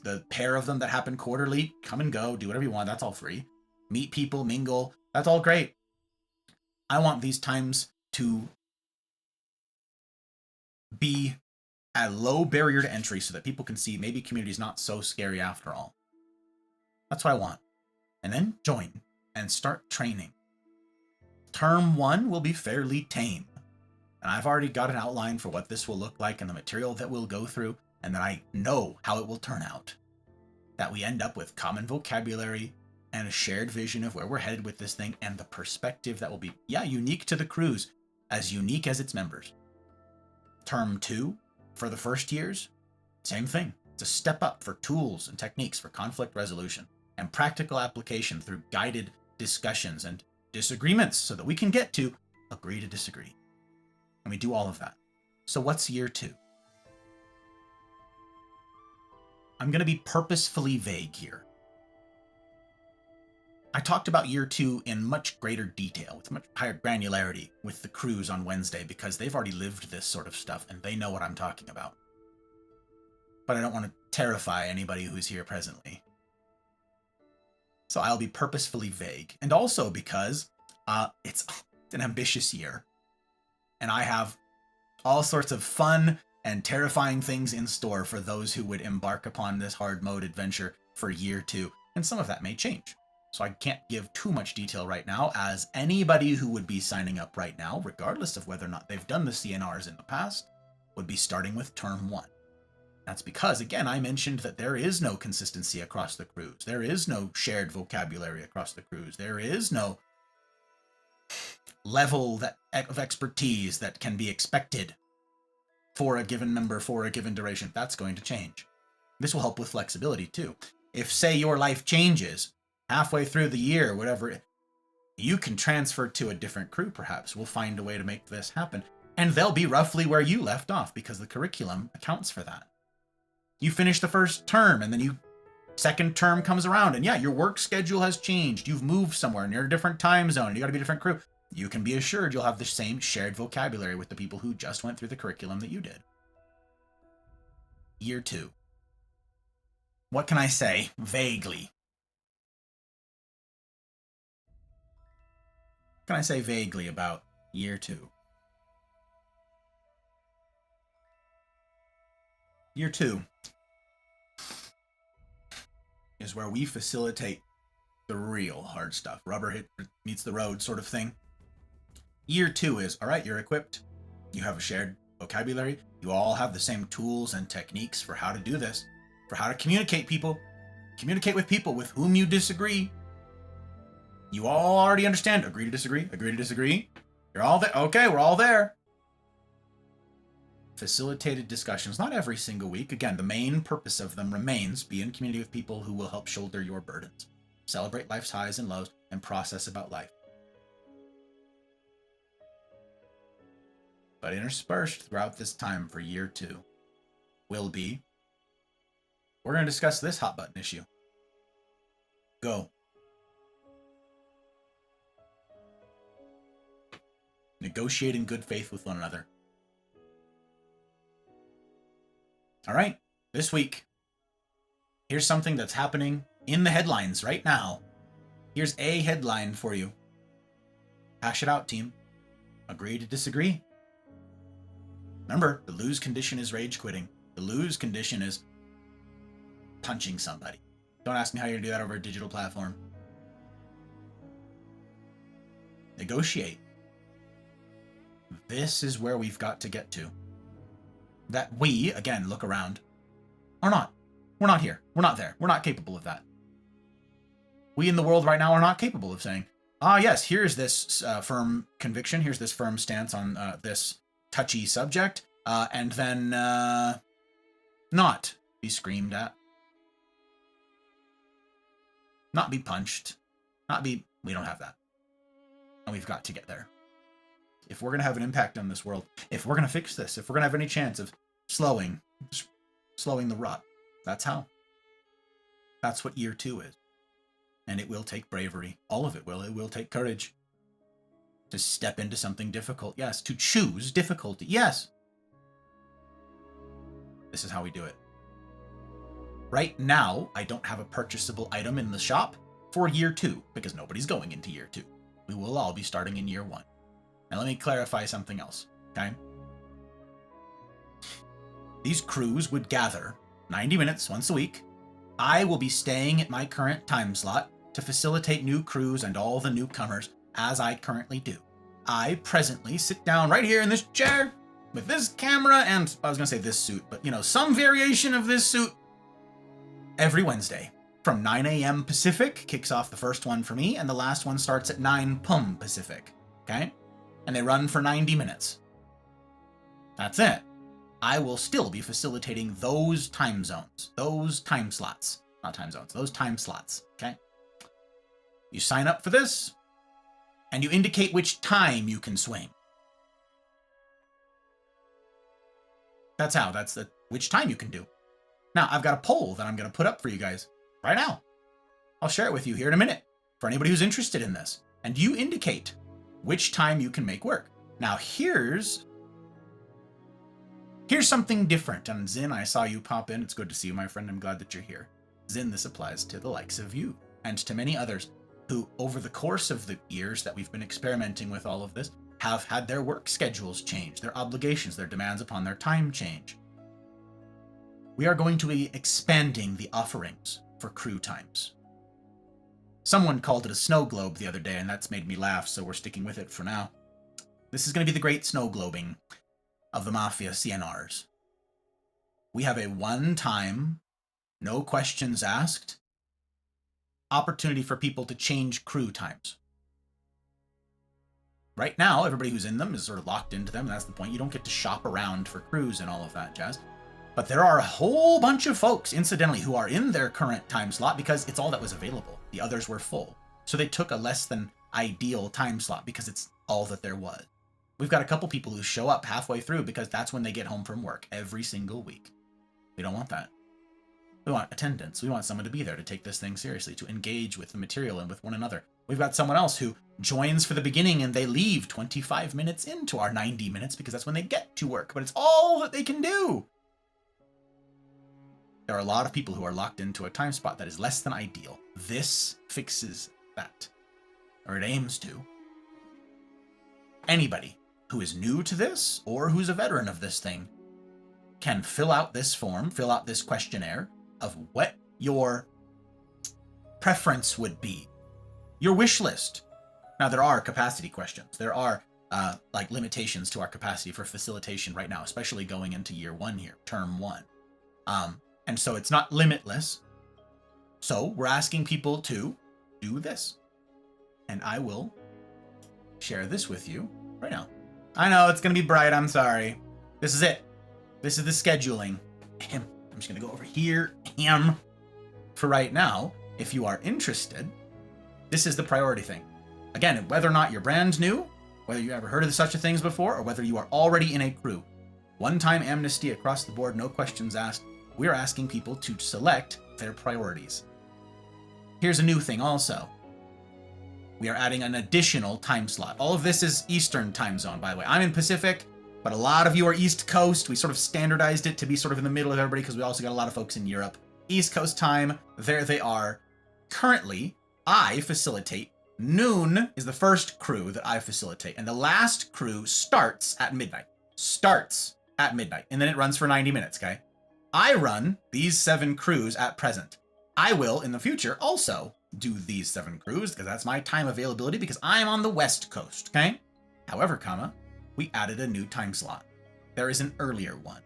The pair of them that happen quarterly, come and go, do whatever you want. That's all free. Meet people, mingle. That's all great. I want these times to be a low barrier to entry so that people can see maybe community is not so scary after all. That's what I want. And then join and start training. Term 1 will be fairly tame. And I've already got an outline for what this will look like and the material that we'll go through, and that I know how it will turn out. That we end up with common vocabulary and a shared vision of where we're headed with this thing, and the perspective that will be, unique to the cruise, as unique as its members. Term 2, for the first years, same thing. It's a step up for tools and techniques for conflict resolution and practical application through guided discussions and disagreements so that we can get to agree to disagree. And we do all of that. So what's year 2? I'm going to be purposefully vague here. I talked about year 2 in much greater detail, with much higher granularity with the crews on Wednesday, because they've already lived this sort of stuff and they know what I'm talking about. But I don't want to terrify anybody who's here presently. So I'll be purposefully vague. And also because it's an ambitious year. And I have all sorts of fun and terrifying things in store for those who would embark upon this hard mode adventure for year 2. And some of that may change. So I can't give too much detail right now, as anybody who would be signing up right now, regardless of whether or not they've done the CNRs in the past, would be starting with term 1. That's because, again, I mentioned that there is no consistency across the crews. There is no shared vocabulary across the crews. There is no level of expertise that can be expected for a given member for a given duration. That's going to change. This will help with flexibility, too. If, say, your life changes halfway through the year, whatever, you can transfer to a different crew, perhaps. We'll find a way to make this happen. And they'll be roughly where you left off, because the curriculum accounts for that. You finish the first term, and then second term comes around, and yeah, your work schedule has changed. You've moved somewhere, and you're in a different time zone. You got to be a different crew. You can be assured you'll have the same shared vocabulary with the people who just went through the curriculum that you did. Year 2. What can I say? Vaguely. What can I say vaguely about year 2? Year 2 is where we facilitate the real hard stuff. Rubber meets the road sort of thing. Year 2 is, all right, you're equipped. You have a shared vocabulary. You all have the same tools and techniques for how to do this, for how to communicate with people with whom you disagree. You all already understand. Agree to disagree. Agree to disagree. You're all there. Okay, we're all there. Facilitated discussions, not every single week. Again, the main purpose of them remains be in community with people who will help shoulder your burdens, celebrate life's highs and lows, and process about life. But interspersed throughout this time for year 2 will be, we're going to discuss this hot button issue. Go. Negotiate in good faith with one another. All right, this week, here's something that's happening in the headlines right now. Here's a headline for you. Hash it out, team. Agree to disagree. Remember, the lose condition is rage quitting. The lose condition is punching somebody. Don't ask me how you're going to do that over a digital platform. Negotiate. This is where we've got to get to. That we, again, look around, are not. We're not here. We're not there. We're not capable of that. We in the world right now are not capable of saying, yes, here's this firm conviction, here's this firm stance on this touchy subject, and then not be screamed at, not be punched, we don't have that. And we've got to get there. If we're going to have an impact on this world, if we're going to fix this, if we're going to have any chance of slowing the rot, that's how. That's what year 2 is. And it will take bravery. All of it will. It will take courage to step into something difficult. Yes. To choose difficulty. Yes. This is how we do it. Right now, I don't have a purchasable item in the shop for year 2 because nobody's going into year 2. We will all be starting in year 1. Now let me clarify something else, okay? These crews would gather 90 minutes once a week. I will be staying at my current time slot to facilitate new crews and all the newcomers as I currently do. I presently sit down right here in this chair with this camera and, I was going to say this suit, but some variation of this suit every Wednesday. From 9 a.m. Pacific kicks off the first one for me, and the last one starts at 9 p.m. Pacific, okay? And they run for 90 minutes. That's it. I will still be facilitating those time zones, those time slots, not time zones, those time slots, okay? You sign up for this, and you indicate which time you can swing. That's how. That's which time you can do. Now, I've got a poll that I'm going to put up for you guys right now. I'll share it with you here in a minute for anybody who's interested in this. And you indicate which time you can make work. Now, here's something different. And Zin, I saw you pop in. It's good to see you, my friend. I'm glad that you're here. Zin, this applies to the likes of you and to many others who, over the course of the years that we've been experimenting with all of this, have had their work schedules change, their obligations, their demands upon their time change. We are going to be expanding the offerings for crew times. Someone called it a snow globe the other day, and that's made me laugh, so we're sticking with it for now. This is going to be the great snow globing of the Mafia CNRs. We have a one-time, no questions asked, opportunity for people to change crew times. Right now, everybody who's in them is sort of locked into them, and that's the point. You don't get to shop around for crews and all of that jazz. But there are a whole bunch of folks, incidentally, who are in their current time slot because it's all that was available. The others were full. So they took a less than ideal time slot because it's all that there was. We've got a couple people who show up halfway through because that's when they get home from work every single week. We don't want that. We want attendance. We want someone to be there to take this thing seriously, to engage with the material and with one another. We've got someone else who joins for the beginning and they leave 25 minutes into our 90 minutes because that's when they get to work, but it's all that they can do. There are a lot of people who are locked into a time spot that is less than ideal. This fixes that, or it aims to. Anybody who is new to this or who's a veteran of this thing can fill out this form, fill out this questionnaire of what your preference would be, your wish list. Now, there are capacity questions. There are like limitations to our capacity for facilitation right now, especially going into year one here, term one. And so it's not limitless. So we're asking people to do this. And I will share this with you right now. I know it's going to be bright. I'm sorry. This is it. This is the scheduling. I'm just going to go over here. For right now, if you are interested, this is the priority thing. Again, whether or not you're brand new, whether you ever heard of such a things before, or whether you are already in a crew, one-time amnesty across the board, no questions asked. We're asking people to select their priorities. Here's a new thing also. We are adding an additional time slot. All of this is Eastern time zone, by the way. I'm in Pacific, but a lot of you are East Coast. We sort of standardized it to be sort of in the middle of everybody because we also got a lot of folks in Europe. East Coast time, there they are. Currently, I facilitate. Noon is the first crew that I facilitate, and the last crew starts at midnight. And then it runs for 90 minutes, okay? I run these 7 crews at present. I will, in the future, also do these 7 crews, because that's my time availability, because I'm on the West Coast, okay? However, we added a new time slot. There is an earlier one.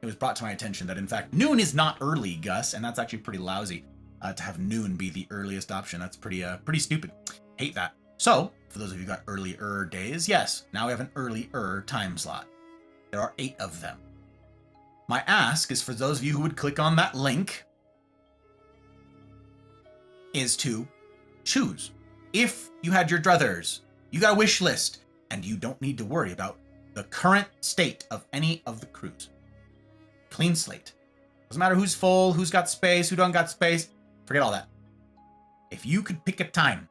It was brought to my attention that, in fact, noon is not early, Gus, and that's actually pretty lousy to have noon be the earliest option. That's pretty stupid. Hate that. So, for those of you who got earlier days, yes, now we have an earlier time slot. There are 8 of them. My ask is for those of you who would click on that link is to choose. If you had your druthers, you got a wish list, and you don't need to worry about the current state of any of the crews. Clean slate. Doesn't matter who's full, who's got space, who don't got space. Forget all that. If you could pick a time,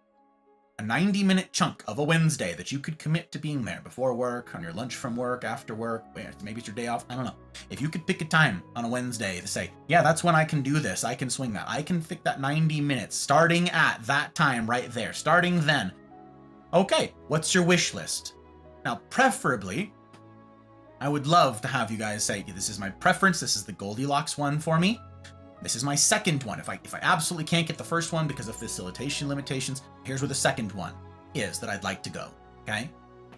a 90-minute chunk of a Wednesday that you could commit to being there before work, on your lunch from work, after work, maybe it's your day off, I don't know. If you could pick a time on a Wednesday to say, yeah, that's when I can do this, I can swing that, I can pick that 90 minutes, starting at that time right there, starting then. Okay, what's your wish list? Now, preferably, I would love to have you guys say, this is my preference, this is the Goldilocks one for me. This is my second one. If I absolutely can't get the first one because of facilitation limitations, here's where the second one is that I'd like to go, okay?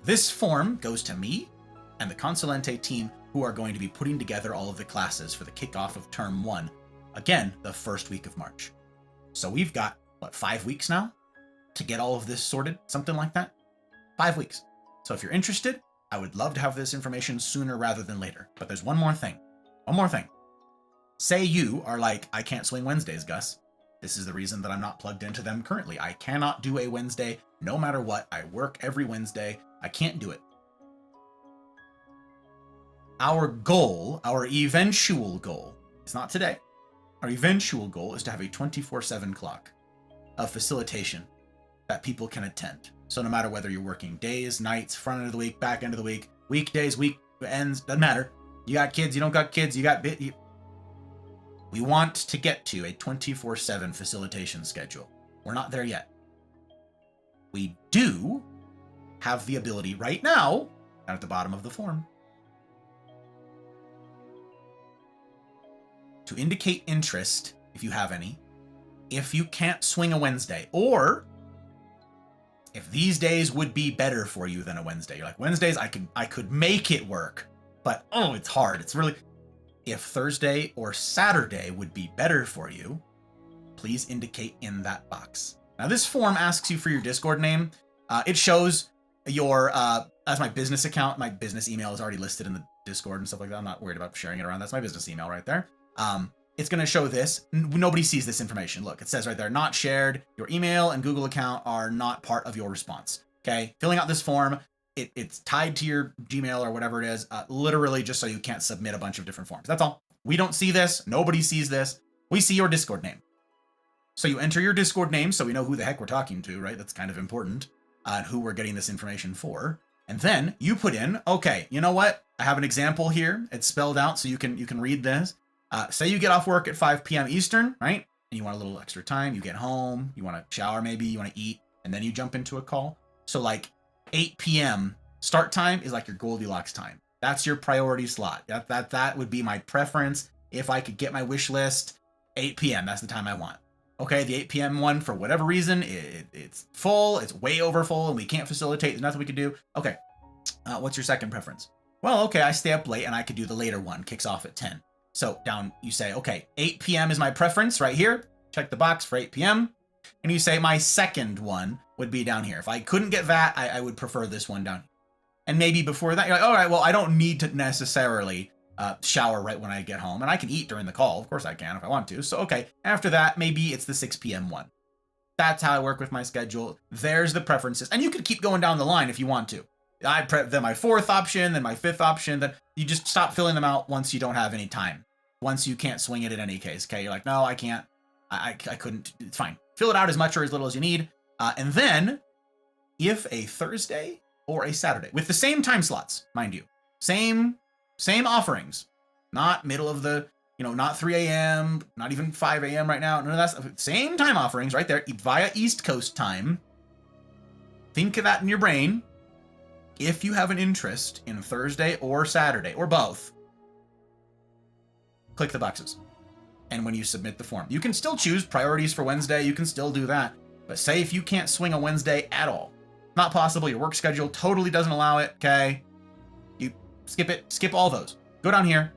This form goes to me and the Consulente team who are going to be putting together all of the classes for the kickoff of term 1. Again, the first week of March. So we've got, 5 weeks now to get all of this sorted? Something like that? 5 weeks. So if you're interested, I would love to have this information sooner rather than later. But there's one more thing. Say you are like, I can't swing Wednesdays, Gus. This is the reason that I'm not plugged into them currently. I cannot do a Wednesday no matter what. I work every Wednesday. I can't do it. Our goal, our eventual goal, it's not today. Our eventual goal is to have a 24/7 clock of facilitation that people can attend. So no matter whether you're working days, nights, front end of the week, back end of the week, weekdays, weekends, doesn't matter. You got kids, you don't got kids, you got we want to get to a 24/7 facilitation schedule. We're not there yet. We do have the ability right now, down at the bottom of the form, to indicate interest, if you have any, if you can't swing a Wednesday, or if these days would be better for you than a Wednesday. You're like, Wednesdays, I could make it work, but oh, it's hard. It's really, if Thursday or Saturday would be better for you, please indicate in that box. Now this form asks you for your Discord name. It shows your, as my business account, my business email is already listed in the Discord and stuff like that. I'm not worried about sharing it around. That's my business email right there. It's going to show this. Nobody sees this information. Look, it says right there, not shared. Your email and Google account are not part of your response. Okay. Filling out this form, it's tied to your Gmail or whatever it is, literally just so you can't submit a bunch of different forms. That's all. We don't see this. Nobody sees this. We see your Discord name. So you enter your Discord name so we know who the heck we're talking to, right? That's kind of important, and who we're getting this information for. And then you put in, okay, you know what? I have an example here. It's spelled out so you can read this. Say you get off work at 5 p.m. Eastern, right? And you want a little extra time. You get home, you want to shower maybe, you want to eat, and then you jump into a call. So like 8 p.m. start time is like your Goldilocks time. That's your priority slot. That would be my preference. If I could get my wish list, 8 p.m. That's the time I want. Okay, the 8 p.m. one, for whatever reason, it's full. It's way over full, and we can't facilitate. There's nothing we can do. Okay, what's your second preference? Well, okay, I stay up late, and I could do the later one. Kicks off at 10. So down, you say, okay, 8 p.m. is my preference right here. Check the box for 8 p.m. And you say my second one would be down here. If I couldn't get that, I would prefer this one down here. And maybe before that, you're like, all right, well, I don't need to necessarily shower right when I get home. And I can eat during the call. Of course I can if I want to. So, okay, after that, maybe it's the 6 p.m. one. That's how I work with my schedule. There's the preferences. And you could keep going down the line if you want to. Then my fourth option, then my fifth option, then you just stop filling them out once you don't have any time. Once you can't swing it in any case, okay? You're like, no, I can't. I couldn't. It's fine. Fill it out as much or as little as you need. And then, if a Thursday or a Saturday, with the same time slots, mind you, same offerings, not middle of the, not 3 a.m., not even 5 a.m. right now, none of that stuff. Same time offerings right there via East Coast time. Think of that in your brain. If you have an interest in Thursday or Saturday or both, click the boxes. And when you submit the form, you can still choose priorities for Wednesday. You can still do that. But say if you can't swing a Wednesday at all, not possible, your work schedule totally doesn't allow it, okay? You skip it, skip all those. Go down here,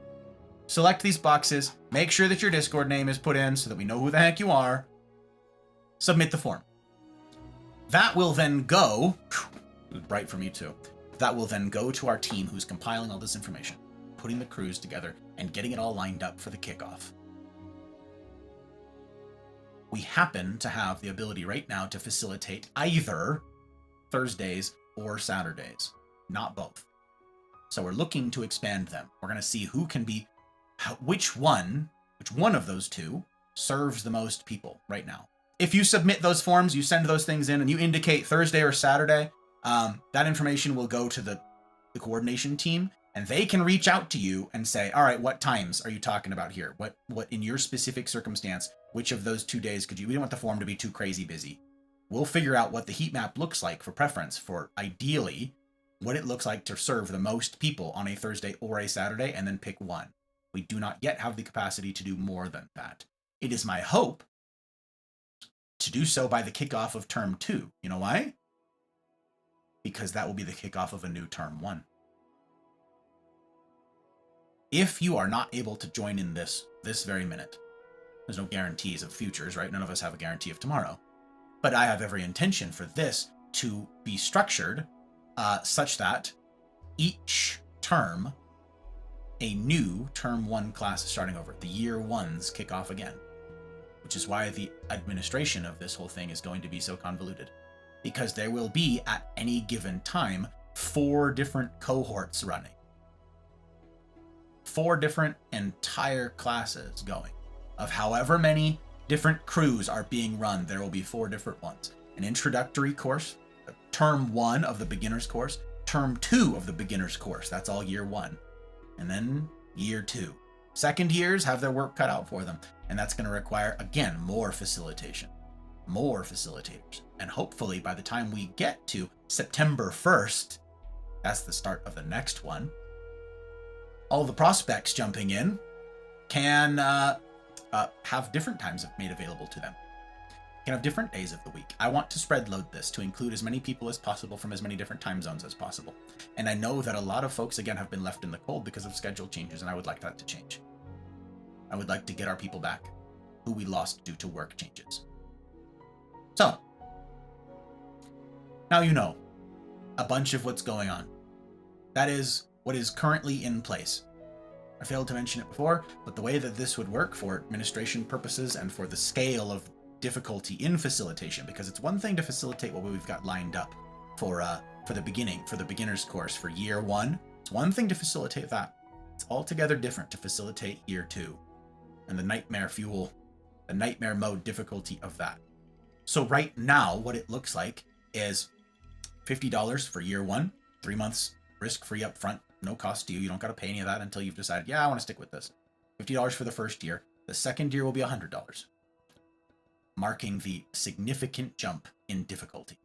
select these boxes, make sure that your Discord name is put in so that we know who the heck you are, submit the form. That will then go, it was bright for me too, that will then go to our team who's compiling all this information, putting the crews together, and getting it all lined up for the kickoff. We happen to have the ability right now to facilitate either Thursdays or Saturdays, not both. So we're looking to expand them. We're going to see who can be, which one of those two serves the most people right now. If you submit those forms, you send those things in, and you indicate Thursday or Saturday, that information will go to the coordination team, and they can reach out to you and say, all right, what times are you talking about here? What in your specific circumstance, which of those 2 days could you, we don't want the form to be too crazy busy. We'll figure out what the heat map looks like for preference, for ideally what it looks like to serve the most people on a Thursday or a Saturday, and then pick one. We do not yet have the capacity to do more than that. It is my hope to do so by the kickoff of term 2. You know why? Because that will be the kickoff of a new term 1. If you are not able to join in this very minute, there's no guarantees of futures, right? None of us have a guarantee of tomorrow. But I have every intention for this to be structured such that each term, a new term 1 class is starting over. The year 1s kick off again, which is why the administration of this whole thing is going to be so convoluted. Because there will be, at any given time, 4 different cohorts running. 4 different entire classes going. Of however many different crews are being run, there will be 4 different ones. An introductory course, term 1 of the beginner's course, term 2 of the beginner's course. That's all year 1. And then year 2. Second years have their work cut out for them. And that's going to require, again, more facilitation, more facilitators. And hopefully by the time we get to September 1st, that's the start of the next one, all the prospects jumping in can have different times made available to them. Can have different days of the week. I want to spread load this to include as many people as possible from as many different time zones as possible. And I know that a lot of folks, again, have been left in the cold because of schedule changes, and I would like that to change. I would like to get our people back who we lost due to work changes. So, now you know a bunch of what's going on. That is what is currently in place. I failed to mention it before, but the way that this would work for administration purposes and for the scale of difficulty in facilitation, because it's one thing to facilitate what we've got lined up for the beginner's course for year 1. It's one thing to facilitate that. It's altogether different to facilitate year 2 and the nightmare fuel, the nightmare mode difficulty of that. So right now, what it looks like is $50 for year 1, 3 months risk-free up front, no cost to you. You don't got to pay any of that until you've decided, yeah, I want to stick with this. $50 for the first year. The second year will be $100, marking the significant jump in difficulty.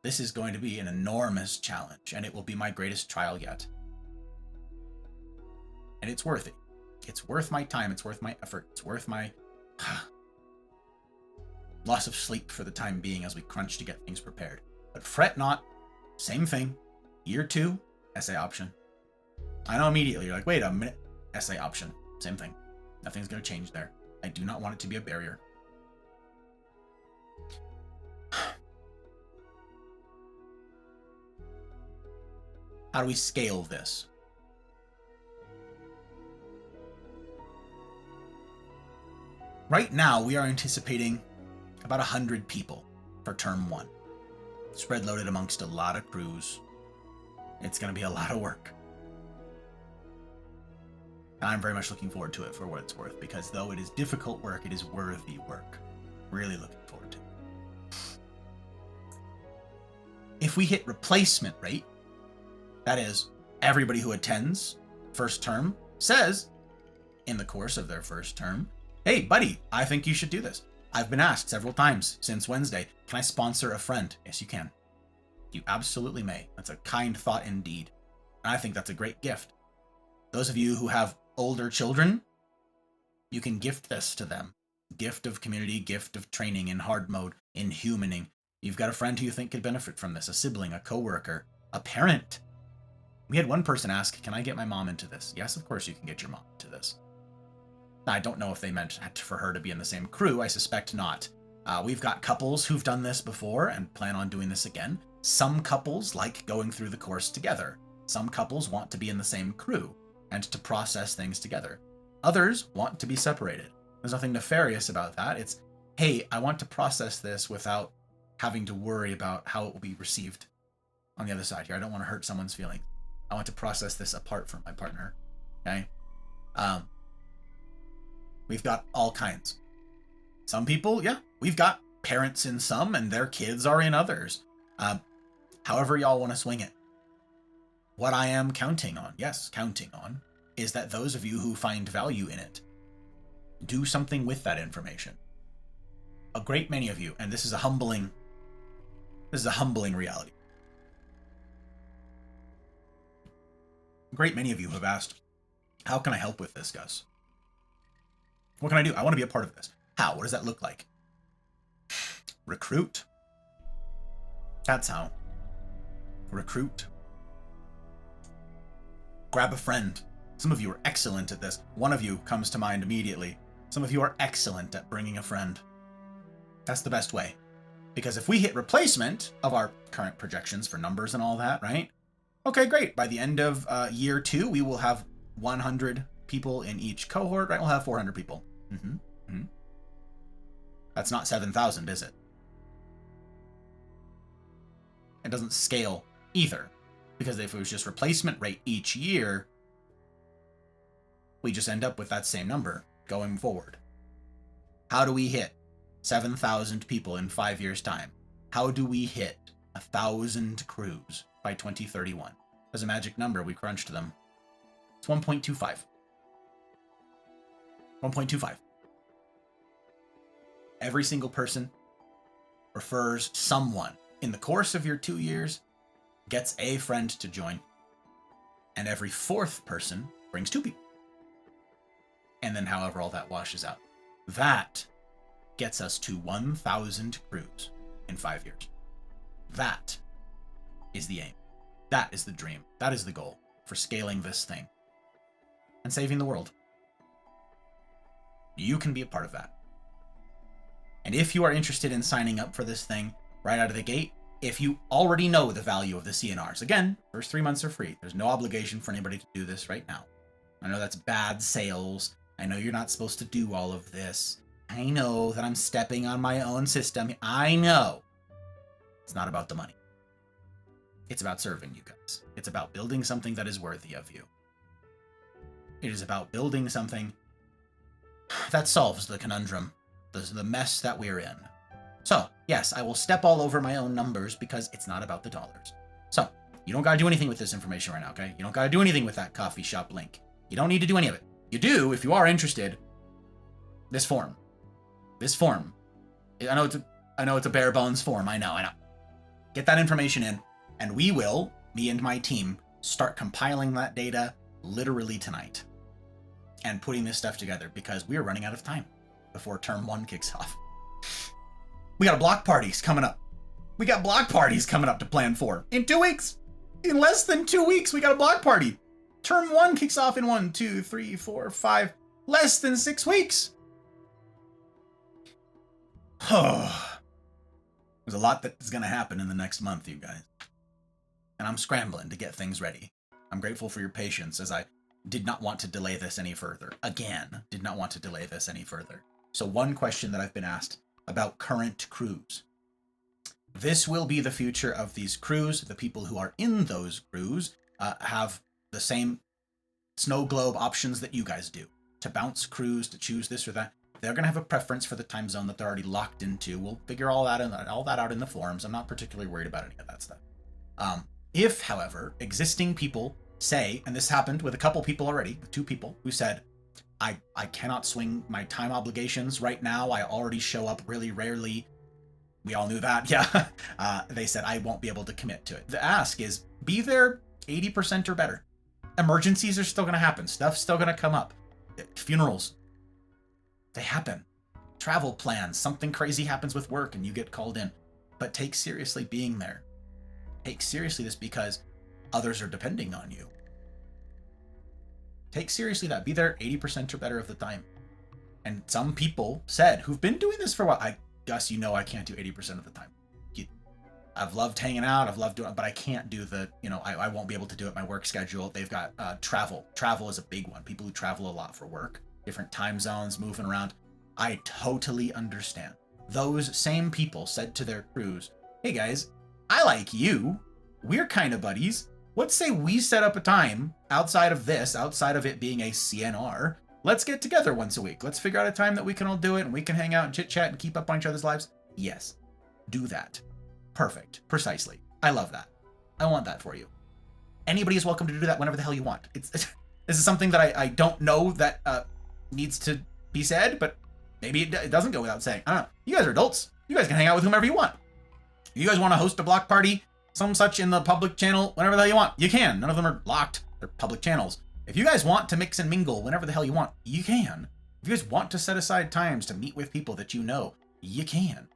This is going to be an enormous challenge, and it will be my greatest trial yet. And it's worth it. It's worth my time. It's worth my effort. It's worth my loss of sleep for the time being as we crunch to get things prepared. But fret not. Same thing. Year 2, essay option. I know immediately you're like, wait a minute. Essay option. Same thing. Nothing's going to change there. I do not want it to be a barrier. How do we scale this? Right now, we are anticipating about 100 people for term 1. Spread loaded amongst a lot of crews. It's going to be a lot of work. And I'm very much looking forward to it for what it's worth, because though it is difficult work, it is worthy work. Really looking forward to it. If we hit replacement rate, that is, everybody who attends first term says in the course of their first term, hey, buddy, I think you should do this. I've been asked several times since Wednesday, can I sponsor a friend? Yes, you can. You absolutely may. That's a kind thought indeed. And I think that's a great gift. Those of you who have older children, you can gift this to them. Gift of community, gift of training in hard mode, in humaning. You've got a friend who you think could benefit from this, a sibling, a coworker, a parent. We had one person ask, can I get my mom into this? Yes, of course you can get your mom into this. Now, I don't know if they meant for her to be in the same crew. I suspect not. We've got couples who've done this before and plan on doing this again. Some couples like going through the course together. Some couples want to be in the same crew and to process things together. Others want to be separated. There's nothing nefarious about that. It's, hey, I want to process this without having to worry about how it will be received on the other side here. I don't want to hurt someone's feelings. I want to process this apart from my partner. Okay? We've got all kinds. Some people, yeah, we've got parents in some and their kids are in others. However y'all want to swing it. What I am counting on, yes, counting on, is that those of you who find value in it, do something with that information. A great many of you, and this is a humbling reality. A great many of you have asked, how can I help with this, Gus? What can I do? I want to be a part of this. How? What does that look like? Recruit. That's how. Recruit. Grab a friend. Some of you are excellent at this. One of you comes to mind immediately. Some of you are excellent at bringing a friend. That's the best way. Because if we hit replacement of our current projections for numbers and all that, right? Okay, great. By the end of year 2, we will have 100 people in each cohort, right? We'll have 400 people. That's not 7,000, is it? It doesn't scale either. Because if it was just replacement rate each year, We just end up with that same number going forward. How do we hit 7,000 people in 5 years' time? How do we hit 1,000 crews by 2031? There's a magic number. We crunched them. It's 1.25. 1.25. Every single person refers someone. In the course of your 2 years, gets a friend to join. And every fourth person brings 2 people. And then however all that washes out. That gets us to 1,000 crews in 5 years. That is the aim. That is the dream. That is the goal for scaling this thing and saving the world. You can be a part of that. And if you are interested in signing up for this thing right out of the gate, if you already know the value of the CNRs, again, first 3 months are free. There's no obligation for anybody to do this right now. I know that's bad sales. I know you're not supposed to do all of this. I know that I'm stepping on my own system. I know. It's not about the money. It's about serving you guys. It's about building something that is worthy of you. It is about building something that solves the conundrum, the mess that we're in. So, yes, I will step all over my own numbers because it's not about the dollars. So, you don't gotta do anything with this information right now, okay? You don't gotta do anything with that coffee shop link. You don't need to do any of it. You do, if you are interested, this form. This form. I know it's a bare bones form. I know. Get that information in, and we will, me and my team, start compiling that data literally tonight and putting this stuff together because we are running out of time before term 1 kicks off. We got block parties coming up. We got block parties coming up to plan for in 2 weeks. In less than 2 weeks, we got a block party. Term 1 kicks off in 1, 2, 3, 4, 5, less than 6 weeks. There's a lot that is going to happen in the next month, you guys. And I'm scrambling to get things ready. I'm grateful for your patience as I did not want to delay this any further. Again, did not want to delay this any further. So one question that I've been asked about current crews. This will be the future of these crews. The people who are in those crews have the same snow globe options that you guys do. To bounce crews, to choose this or that. They're going to have a preference for the time zone that they're already locked into. We'll figure all that out in the forums. I'm not particularly worried about any of that stuff. If, however, existing people say, and this happened with a couple people already, 2 people who said, I cannot swing my time obligations right now. I already show up really rarely. We all knew that. Yeah. They said, I won't be able to commit to it. The ask is be there 80% or better. Emergencies are still going to happen. Stuff's still going to come up. Funerals. They happen. Travel plans. Something crazy happens with work and you get called in. But take seriously being there. Take seriously this because others are depending on you. Take seriously that. Be there 80% or better of the time. And some people said, who've been doing this for a while, Gus, you know I can't do 80% of the time. I've loved hanging out, I've loved doing it, but I can't do I won't be able to do it. My work schedule, they've got travel. Travel is a big one. People who travel a lot for work, different time zones, moving around. I totally understand. Those same people said to their crews, hey guys, I like you. We're kind of buddies. Let's say we set up a time outside of it being a CNR. Let's get together once a week. Let's figure out a time that we can all do it and we can hang out and chit chat and keep up on each other's lives. Yes, do that. Perfect. Precisely. I love that. I want that for you. Anybody is welcome to do that whenever the hell you want. This is something that I don't know that needs to be said, but maybe it doesn't go without saying. I don't know. You guys are adults. You guys can hang out with whomever you want. You guys want to host a block party, some such in the public channel, whenever the hell you want. You can. None of them are locked. They're public channels. If you guys want to mix and mingle whenever the hell you want, you can. If you guys want to set aside times to meet with people that you know, you can.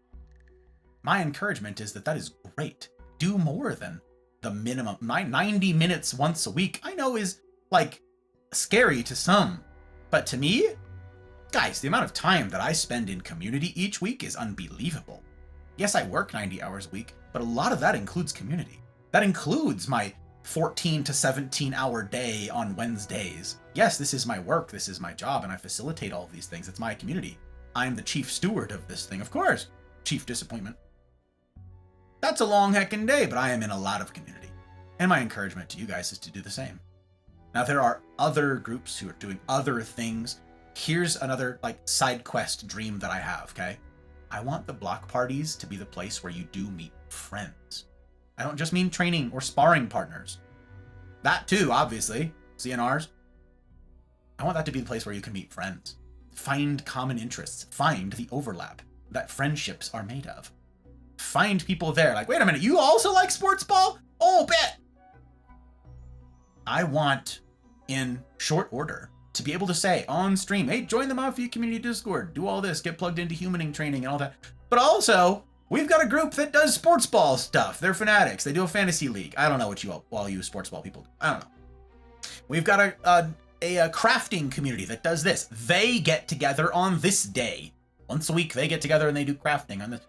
My encouragement is that is great. Do more than the minimum. 90 minutes once a week, I know is like scary to some, but to me, guys, the amount of time that I spend in community each week is unbelievable. Yes, I work 90 hours a week, but a lot of that includes community. That includes my 14 to 17 hour day on Wednesdays. Yes, this is my work, this is my job, and I facilitate all of these things. It's my community. I'm the chief steward of this thing, of course. Chief disappointment. That's a long heckin' day, but I am in a lot of community. And my encouragement to you guys is to do the same. Now, there are other groups who are doing other things. Here's another like side quest dream that I have, okay? I want the block parties to be the place where you do meet friends. I don't just mean training or sparring partners. That too, obviously, CNRs. I want that to be the place where you can meet friends. Find common interests. Find the overlap that friendships are made of. Find people there. Like, wait a minute, you also like sports ball? Oh, bet! I want, in short order, to be able to say on stream, hey, join the Mafia community Discord, do all this, get plugged into humaning training and all that. But also, we've got a group that does sports ball stuff. They're fanatics. They do a fantasy league. I don't know what all you sports ball people do. I don't know. We've got a crafting community that does this. They get together on this day. Once a week, they get together and they do crafting on this.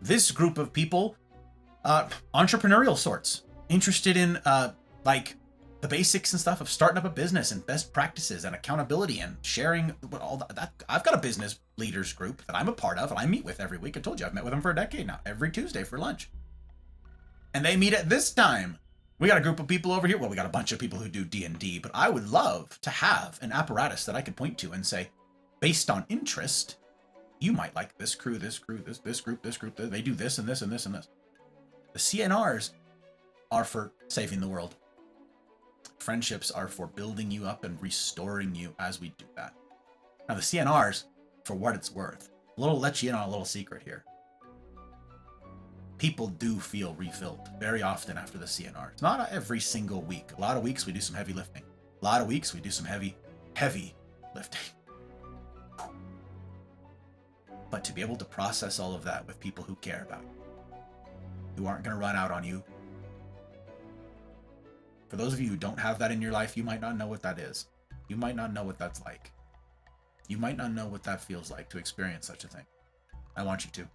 This group of people, entrepreneurial sorts, interested in like the basics and stuff of starting up a business and best practices and accountability and sharing all that. I've got a business leaders group that I'm a part of and I meet with every week. I told you I've met with them for a decade now, every Tuesday for lunch. And they meet at this time. We got a group of people over here. Well, we got a bunch of people who do D&D, but I would love to have an apparatus that I could point to and say, based on interest, you might like this crew, this group, this group. They do this and this and this and this. The CNRs are for saving the world. Friendships are for building you up and restoring you as we do that. Now the CNRs, for what it's worth, let you in on a little secret here. People do feel refilled very often after the CNRs. Not every single week. A lot of weeks we do some heavy lifting. A lot of weeks we do some heavy lifting. But to be able to process all of that with people who care about you, who aren't going to run out on you. For those of you who don't have that in your life, you might not know what that is. You might not know what that's like. You might not know what that feels like to experience such a thing. I want you to.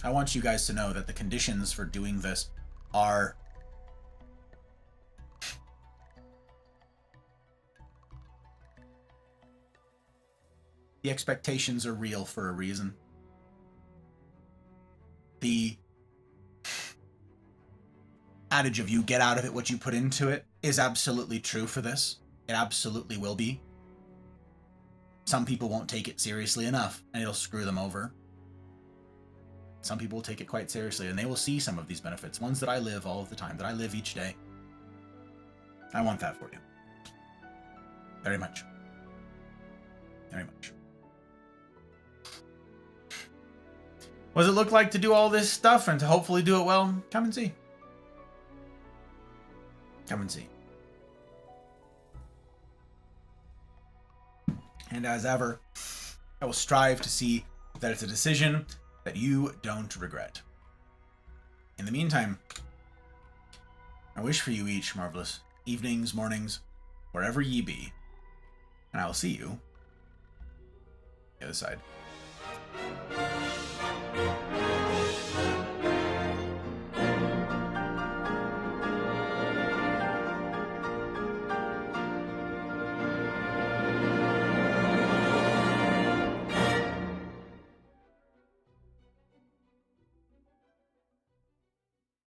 I want you guys to know that the conditions for doing this are the expectations are real for a reason. The adage of you get out of it what you put into it is absolutely true for this. It absolutely will be. Some people won't take it seriously enough and it'll screw them over. Some people will take it quite seriously and they will see some of these benefits, ones that I live all of the time, that I live each day. I want that for you. Very much. Very much. What does it look like to do all this stuff and to hopefully do it well? Come and see. Come and see. And as ever, I will strive to see that it's a decision that you don't regret. In the meantime, I wish for you each marvelous evenings, mornings, wherever ye be, and I will see you on the other side.